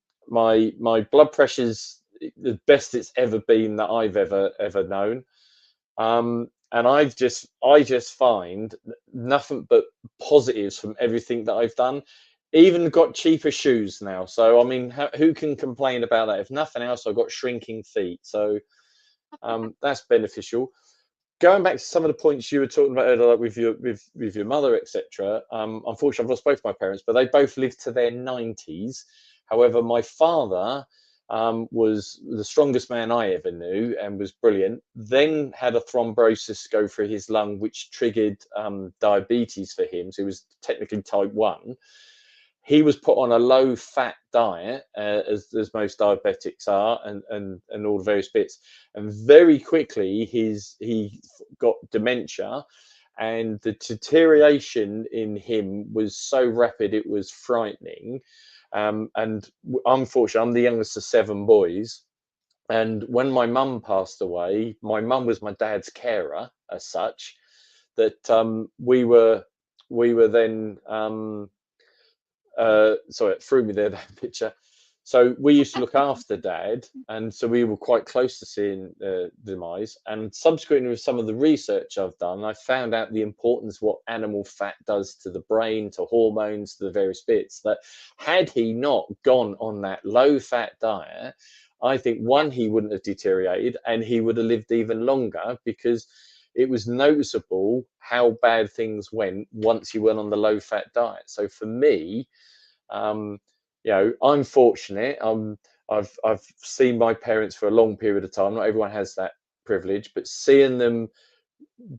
blood pressure's the best it's ever been that I've ever known. And I just find nothing but positives from everything that I've done. Even got cheaper shoes now. So I mean, who can complain about that? If nothing else, I've got shrinking feet. So that's beneficial. going back to some of the points you were talking about earlier, like with your mother, etc. Unfortunately, I've lost both my parents, but they both lived to their 90s. However, my father was the strongest man I ever knew and was brilliant. Then had a thrombosis go through his lung, which triggered diabetes for him. So he was technically type 1. He was put on a low-fat diet, as most diabetics are, and all the various bits. And very quickly, he got dementia, and the deterioration in him was so rapid it was frightening. And unfortunately, I'm the youngest of 7 boys. And when my mum passed away, my mum was my dad's carer, as such. That we were then. Sorry, it threw me there, that picture. So we used to look after Dad, and so we were quite close to seeing demise. And subsequently, with some of the research I've done, I found out the importance of what animal fat does to the brain, to hormones, to the various bits. That had he not gone on that low-fat diet, I think, one, he wouldn't have deteriorated, and he would have lived even longer, because it was noticeable how bad things went once he went on the low-fat diet. So for me, I'm fortunate. I've seen my parents for a long period of time. Not everyone has that privilege, but seeing them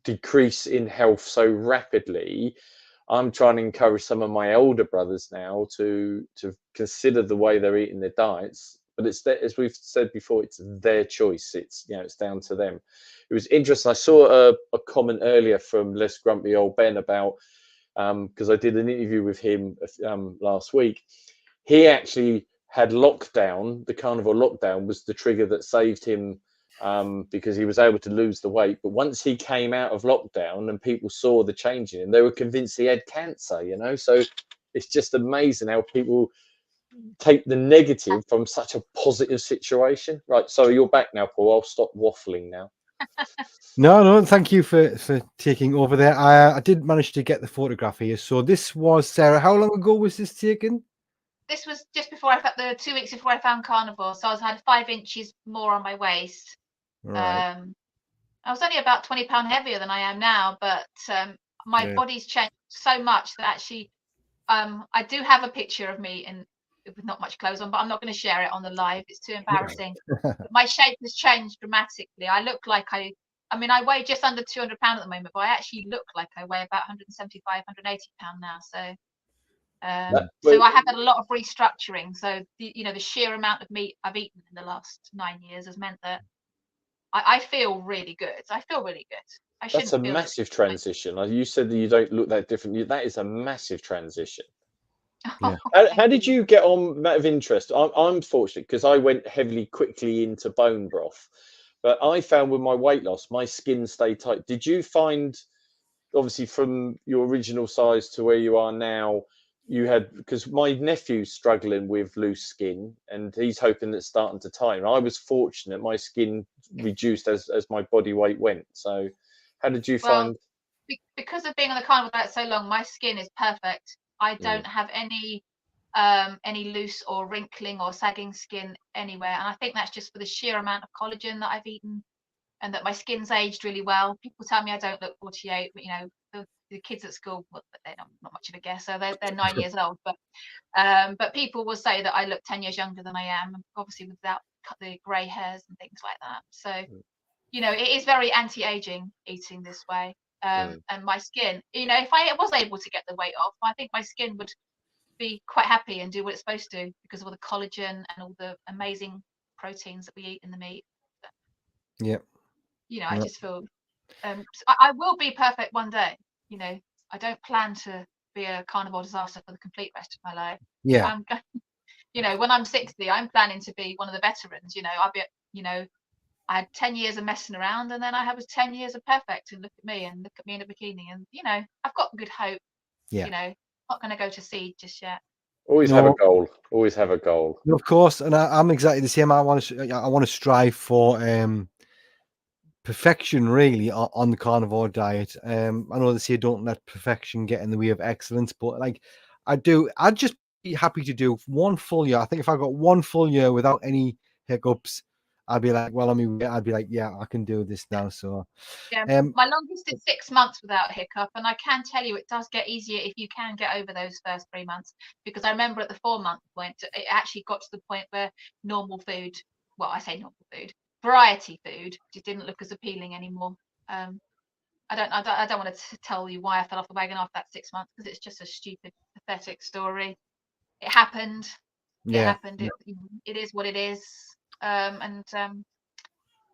decrease in health so rapidly, I'm trying to encourage some of my older brothers now to consider the way they're eating their diets. But it's as we've said before, it's their choice. It's it's down to them. It was interesting. I saw a comment earlier from Less Grumpy Old Ben about, because I did an interview with him last week. He actually had lockdown. The carnivore lockdown was the trigger that saved him, because he was able to lose the weight. But once he came out of lockdown and people saw the change in him, they were convinced he had cancer. So it's just amazing how people take the negative from such a positive situation. Right, so you're back now, Paul. I'll stop waffling now. No, thank you for taking over there. I did manage to get the photograph here. So this was, Sarah, how long ago was this taken? This was just before the 2 weeks before I found carnivore. So I had 5 inches more on my waist. Right. I was only about 20 pounds heavier than I am now, but my body's changed so much that actually I do have a picture of me with not much clothes on, but I'm not going to share it on the live. It's too embarrassing. But my shape has changed dramatically. I look like I weigh just under 200 pounds at the moment, but I actually look like I weigh about 175, 180 pounds now. So I have had a lot of restructuring. So the sheer amount of meat I've eaten in the last 9 years has meant that I feel really good. I feel really good. That's a massive transition. You said that you don't look that different. That is a massive transition. Yeah. How did you get on, out of interest? I'm fortunate because I went quickly into bone broth, but I found with my weight loss, my skin stayed tight. Did you find, obviously from your original size to where you are now, you had, because my nephew's struggling with loose skin and he's hoping it's starting to tighten. I was fortunate, my skin reduced as my body weight went. So how did you find? Because of being on the carnivore diet so long, my skin is perfect. I don't have any loose or wrinkling or sagging skin anywhere, and I think that's just for the sheer amount of collagen that I've eaten, and that my skin's aged really well. People tell me I don't look 48, but the kids at school, well, they're not much of a guess, so they're 9 years old. But people will say that I look 10 years younger than I am, obviously without the grey hairs and things like that. So it is very anti-aging eating this way. And my skin, if I was able to get the weight off, I think my skin would be quite happy and do what it's supposed to, because of all the collagen and all the amazing proteins that we eat in the meat. I just feel I will be perfect one day. I don't plan to be a carnivore disaster for the complete rest of my life. When I'm 60, I'm planning to be one of the veterans. I'll be I had 10 years of messing around, and then I was 10 years of perfect, and look at me in a bikini, and I've got good hope. Not going to go to seed just yet. Always have a goal. Always have a goal. Of course, and I'm exactly the same. I want to strive for perfection, really, on the carnivore diet. I know they say don't let perfection get in the way of excellence, but I'd just be happy to do one full year. I think if I got one full year without any hiccups, I'd be like, well, I mean, I'd be like, yeah, I can do this now. So, Yeah, um, my longest is 6 months without hiccup, and I can tell you it does get easier if you can get over those first 3 months. Because I remember at the 4-month point, it actually got to the point where normal food, well, I say normal food, variety food, just didn't look as appealing anymore. I don't want to tell you why I fell off the wagon after that 6 months, because it's just a stupid, pathetic story. It happened. It yeah, happened. It is what it is. And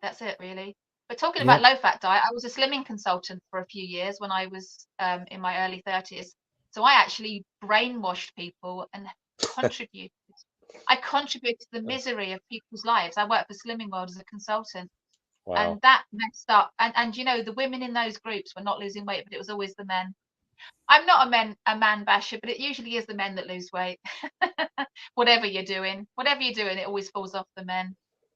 that's it, really. But talking yeah, about low fat diet, I was a slimming consultant for a few years when I was in my early 30s. So I actually brainwashed people and contributed. I contributed to the misery of people's lives. I worked for Slimming World as a consultant, Wow. and that messed up. And you know, the women in those groups were not losing weight, but it was always the men. I'm not a man basher, but it usually is the men that lose weight. Whatever you're doing, it always falls off the men.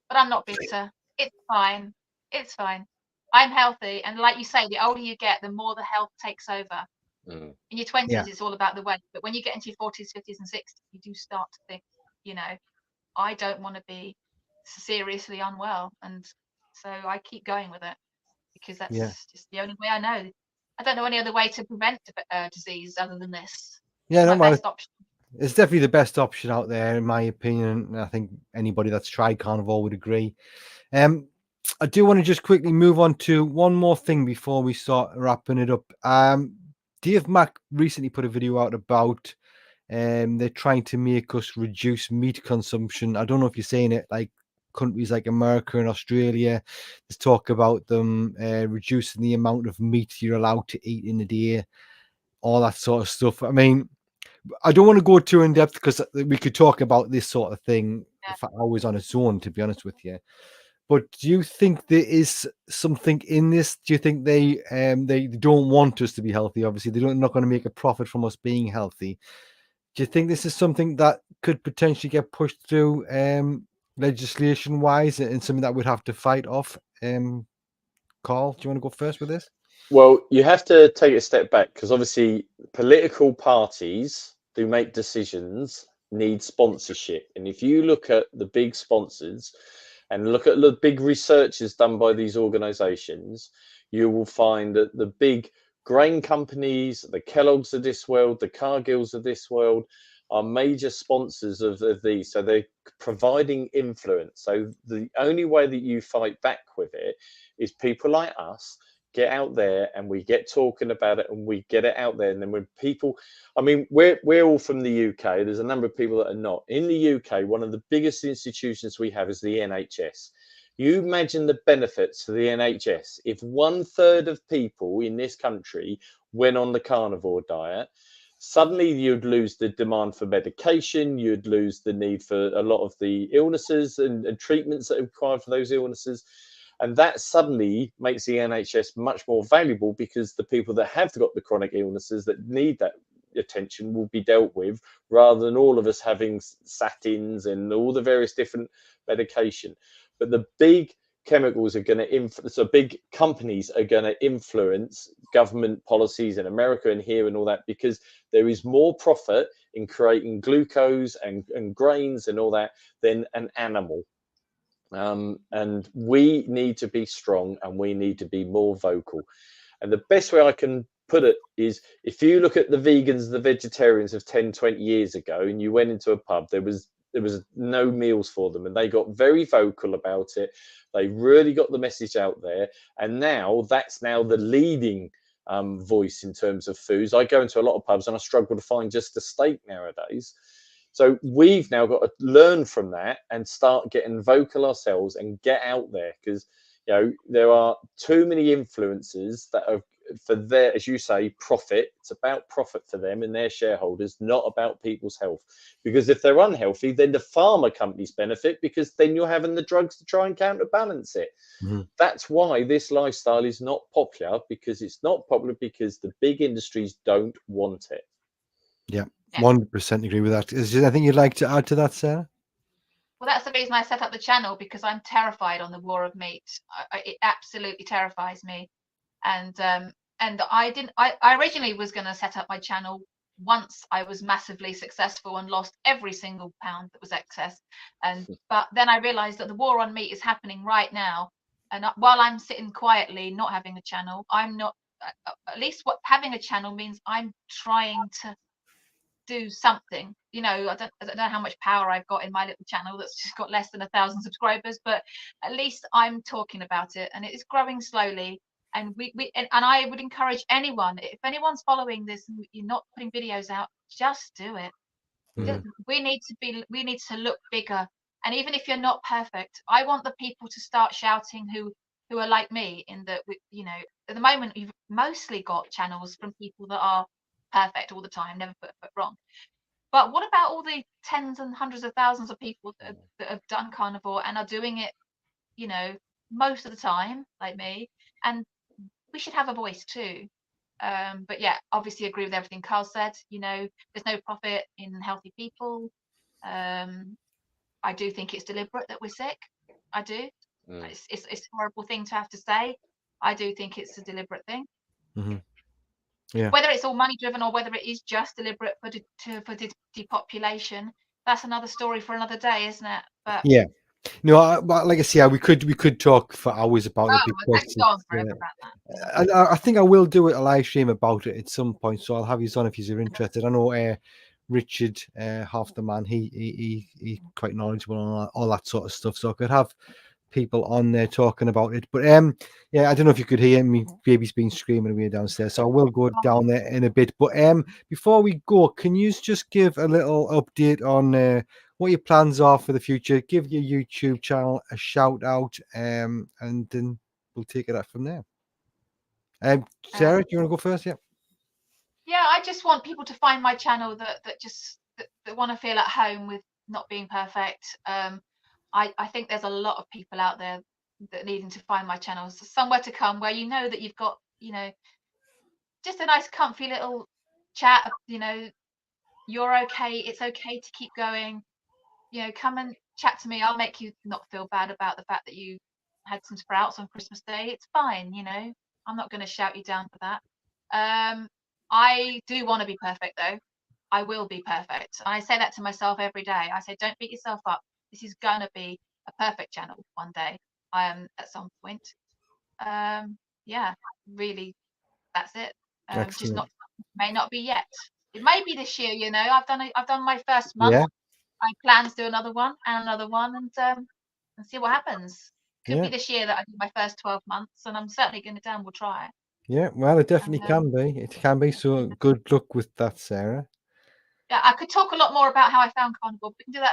But I'm not bitter. It's fine. It's fine. I'm healthy, and like you say, the older you get, the more the health takes over. Mm. In your yeah, 20s, it's all about the weight, but when you get into your 40s, 50s, and 60s, you do start to think, you know, I don't want to be seriously unwell, and so I keep going with it because yeah, that's just the only way I know. I don't know any other way to prevent disease other than this. yeah. It's No, my man, best option. it's definitely the best option out there, in my opinion. And I think anybody that's tried carnivore would agree. I do want to just quickly move on to one more thing before we start wrapping it up. Dave Mack recently put a video out about they're trying to make us reduce meat consumption. I don't know if you're saying it, like countries like America and Australia. There's talk about them reducing the amount of meat you're allowed to eat in a day, all that sort of stuff. I mean, I don't want to go too in depth because we could talk about this sort of thing Yeah. for hours on its own, to be honest with you. But do you think there is something in this? Do you think they don't want us to be healthy? Obviously, they're not going to make a profit from us being healthy. Do you think this is something that could potentially get pushed through legislation wise and something that we'd have to fight off? Carl, do you want to go first with this? Well, you have to take a step back because obviously political parties who make decisions need sponsorship. And if you look at the big sponsors and look at the big researches done by these organizations, you will find that the big grain companies, the Kellogg's of this world, the Cargills of this world, are major sponsors of these. So they're providing influence. So the only way that you fight back with it is people like us get out there and we get talking about it and we get it out there. And then when people, I mean, we're all from the UK. There's a number of people that are not. In the UK, one of the biggest institutions we have is the NHS. You imagine the benefits to the NHS if 1/3 of people in this country went on the carnivore diet. Suddenly, you'd lose the demand for medication. You'd lose the need for a lot of the illnesses and treatments that are required for those illnesses. And that suddenly makes the NHS much more valuable because the people that have got the chronic illnesses that need that attention will be dealt with rather than all of us having statins and all the various different medication. But the big chemicals are going to influence, so big companies are going to influence government policies in America and here and all that because there is more profit in creating glucose and grains and all that than an animal. And we need to be strong and we need to be more vocal. And the best way I can put it is if you look at the vegans, the vegetarians of 10, 20 years ago, and you went into a pub, there was no meals for them and they got very vocal about it. They really got the message out there. And now that's now the leading voice in terms of foods. I go into a lot of pubs and I struggle to find just a steak nowadays. So we've now got to learn from that and start getting vocal ourselves and get out there because there are too many influencers that are for their, as you say, profit. It's about profit for them and their shareholders, not about people's health. Because if they're unhealthy, then the pharma companies benefit because then you're having the drugs to try and counterbalance it. Mm-hmm. That's why this lifestyle is not popular, because it's not popular because the big industries don't want it. Yeah, 100% agree with that. Is there anything you'd like to add to that, Sarah? Well, that's the reason I set up the channel, because I'm terrified on the war of meat. It absolutely terrifies me. And I originally was going to set up my channel once I was massively successful and lost every single pound that was excess. But then I realized that the war on meat is happening right now. And while I'm sitting quietly, not having a channel, I'm not, at least what having a channel means I'm trying to do something. You know, I don't know how much power I've got in my little channel that's just got less than 1,000 subscribers, but at least I'm talking about it, and it is growing slowly. And and I would encourage anyone, if anyone's following this and you're not putting videos out, just do it. We need to look bigger. And even if you're not perfect, I want the people to start shouting who are like me, in that you know, at the moment you've mostly got channels from people that are perfect all the time, never put a foot wrong. But what about all the tens and hundreds of thousands of people that have done carnivore and are doing it, you know, most of the time, like me? And we should have a voice too. But yeah, obviously agree with everything Carl said. You know, there's no profit in healthy people. I do think it's deliberate that we're sick. I do. It's a horrible thing to have to say. I do think it's a deliberate thing. Yeah. Whether it's all money driven or whether it is just deliberate for depopulation, that's another story for another day, isn't it? But yeah. No, like I say, we could talk for hours about it, because I could go on forever about that. and I think I will do a live stream about it at some point, so I'll have you on if you're interested. I know Richard, half the man, he quite knowledgeable on all that sort of stuff, so I could have people on there talking about it. But yeah, I don't know if you could hear me. Baby's been screaming away downstairs, so I will go down there in a bit. But before we go, can you just give a little update on what your plans are for the future? Give your YouTube channel a shout out, and then we'll take it up from there. Sarah, do you want to go first? Yeah. Yeah, I just want people to find my channel that want to feel at home with not being perfect. I think there's a lot of people out there that needing to find my channel. So somewhere to come where you know that you've got, you know, just a nice comfy little chat, you know, you're okay, it's okay to keep going. You know, come and chat to me. I'll make you not feel bad about the fact that you had some sprouts on Christmas Day. It's fine, you know. I'm not going to shout you down for that. I do want to be perfect though. I will be perfect. I say that to myself every day. I say, don't beat yourself up. This is going to be a perfect channel one day. At some point. Yeah, really, that's it. Just not, may not be yet. It may be this year, you know. I've done my first month. Yeah. I plan to do another one and see what happens. Could be this year that I do my first 12 months, and I'm certainly going to down. We'll try. Yeah, well, it definitely can be. It can be. So good luck with that, Sarah. Yeah, I could talk a lot more about how I found Carnivore, but we can do that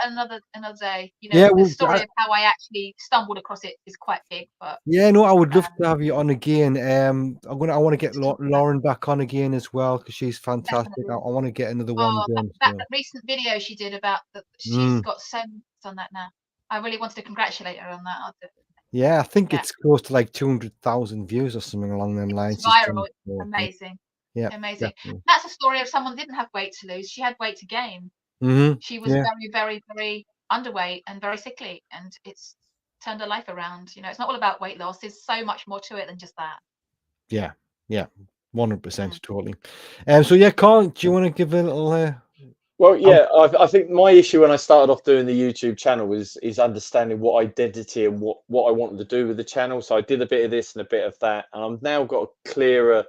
another day. You know, Yeah, the story of how I actually stumbled across it is quite big. But yeah, no, I would love to have you on again. I want to get Lauren back on again as well, because she's fantastic. I want to get another one done. That recent video she did about that, she's got so much on that now. I really wanted to congratulate her on that. I'll do it. Yeah, I think it's close to like 200,000 views or something along them lines. It's viral. Amazing. Yeah, amazing. Definitely. That's a story of someone that didn't have weight to lose. She had weight to gain. She was very, very, very underweight and very sickly, and it's turned her life around. You know, it's not all about weight loss. There's so much more to it than just that. Yeah, 100%, totally. So yeah, Carl, do you want to give a little? Well, yeah, I think my issue when I started off doing the YouTube channel is understanding what identity and what I wanted to do with the channel. So I did a bit of this and a bit of that, and I've now got a clearer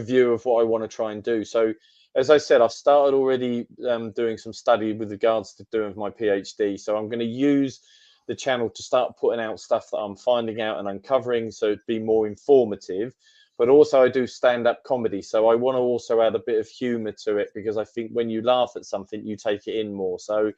view of what I want to try and do. So as I said, I've started already doing some study with regards to doing my PhD. So I'm going to use the channel to start putting out stuff that I'm finding out and uncovering, so it'd be more informative. But also I do stand-up comedy, so I want to also add a bit of humor to it, because I think when you laugh at something, you take it in more. So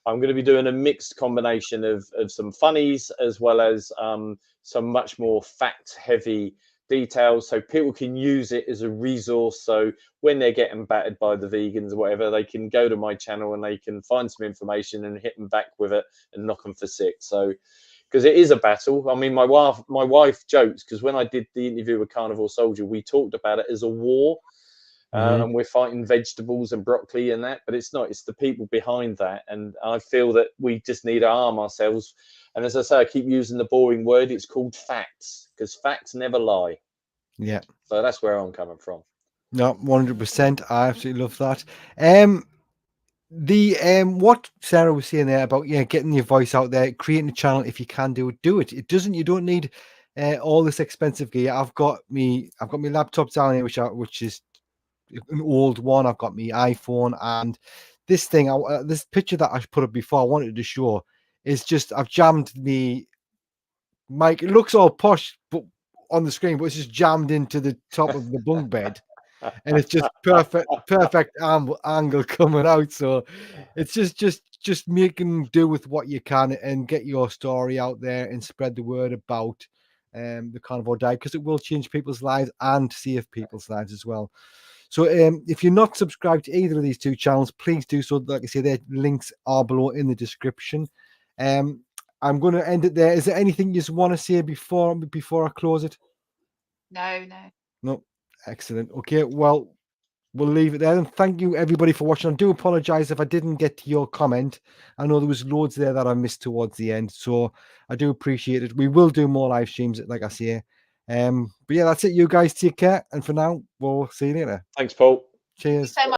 I'm going to be doing a mixed combination of some funnies as well as some much more fact-heavy details, so people can use it as a resource. So when they're getting battered by the vegans or whatever, they can go to my channel and they can find some information and hit them back with it and knock them for six. So because it is a battle. I mean, my wife jokes, because when I did the interview with Carnivore Soldier, we talked about it as a war, and we're fighting vegetables and broccoli and that, but it's not. It's the people behind that, and I feel that we just need to arm ourselves. And as I say, I keep using the boring word. It's called facts, because facts never lie. Yeah. So that's where I'm coming from. No, 100%. I absolutely love that. What Sarah was saying there about getting your voice out there, creating a channel. If you can do it. You don't need all this expensive gear. I've got my laptop down here, which is an old one. I've got my iPhone, and this thing, this picture that I put up before, I wanted to show is just I've jammed the mic. It looks all posh, but on the screen, but it's just jammed into the top of the bunk bed. And it's just perfect angle coming out. So it's just making do with what you can and get your story out there and spread the word about the carnivore diet, because it will change people's lives and save people's lives as well. So if you're not subscribed to either of these two channels, please do so. Like I say, their links are below in the description. I'm going to end it there. Is there anything you just want to say before I close it? No. Excellent. Okay, well, we'll leave it there. And thank you, everybody, for watching. I do apologize if I didn't get to your comment. I know there was loads there that I missed towards the end, so I do appreciate it. We will do more live streams, like I say. But yeah, that's it. You guys take care. And for now, we'll see you later. Thanks, Paul. Cheers. Thank you so much.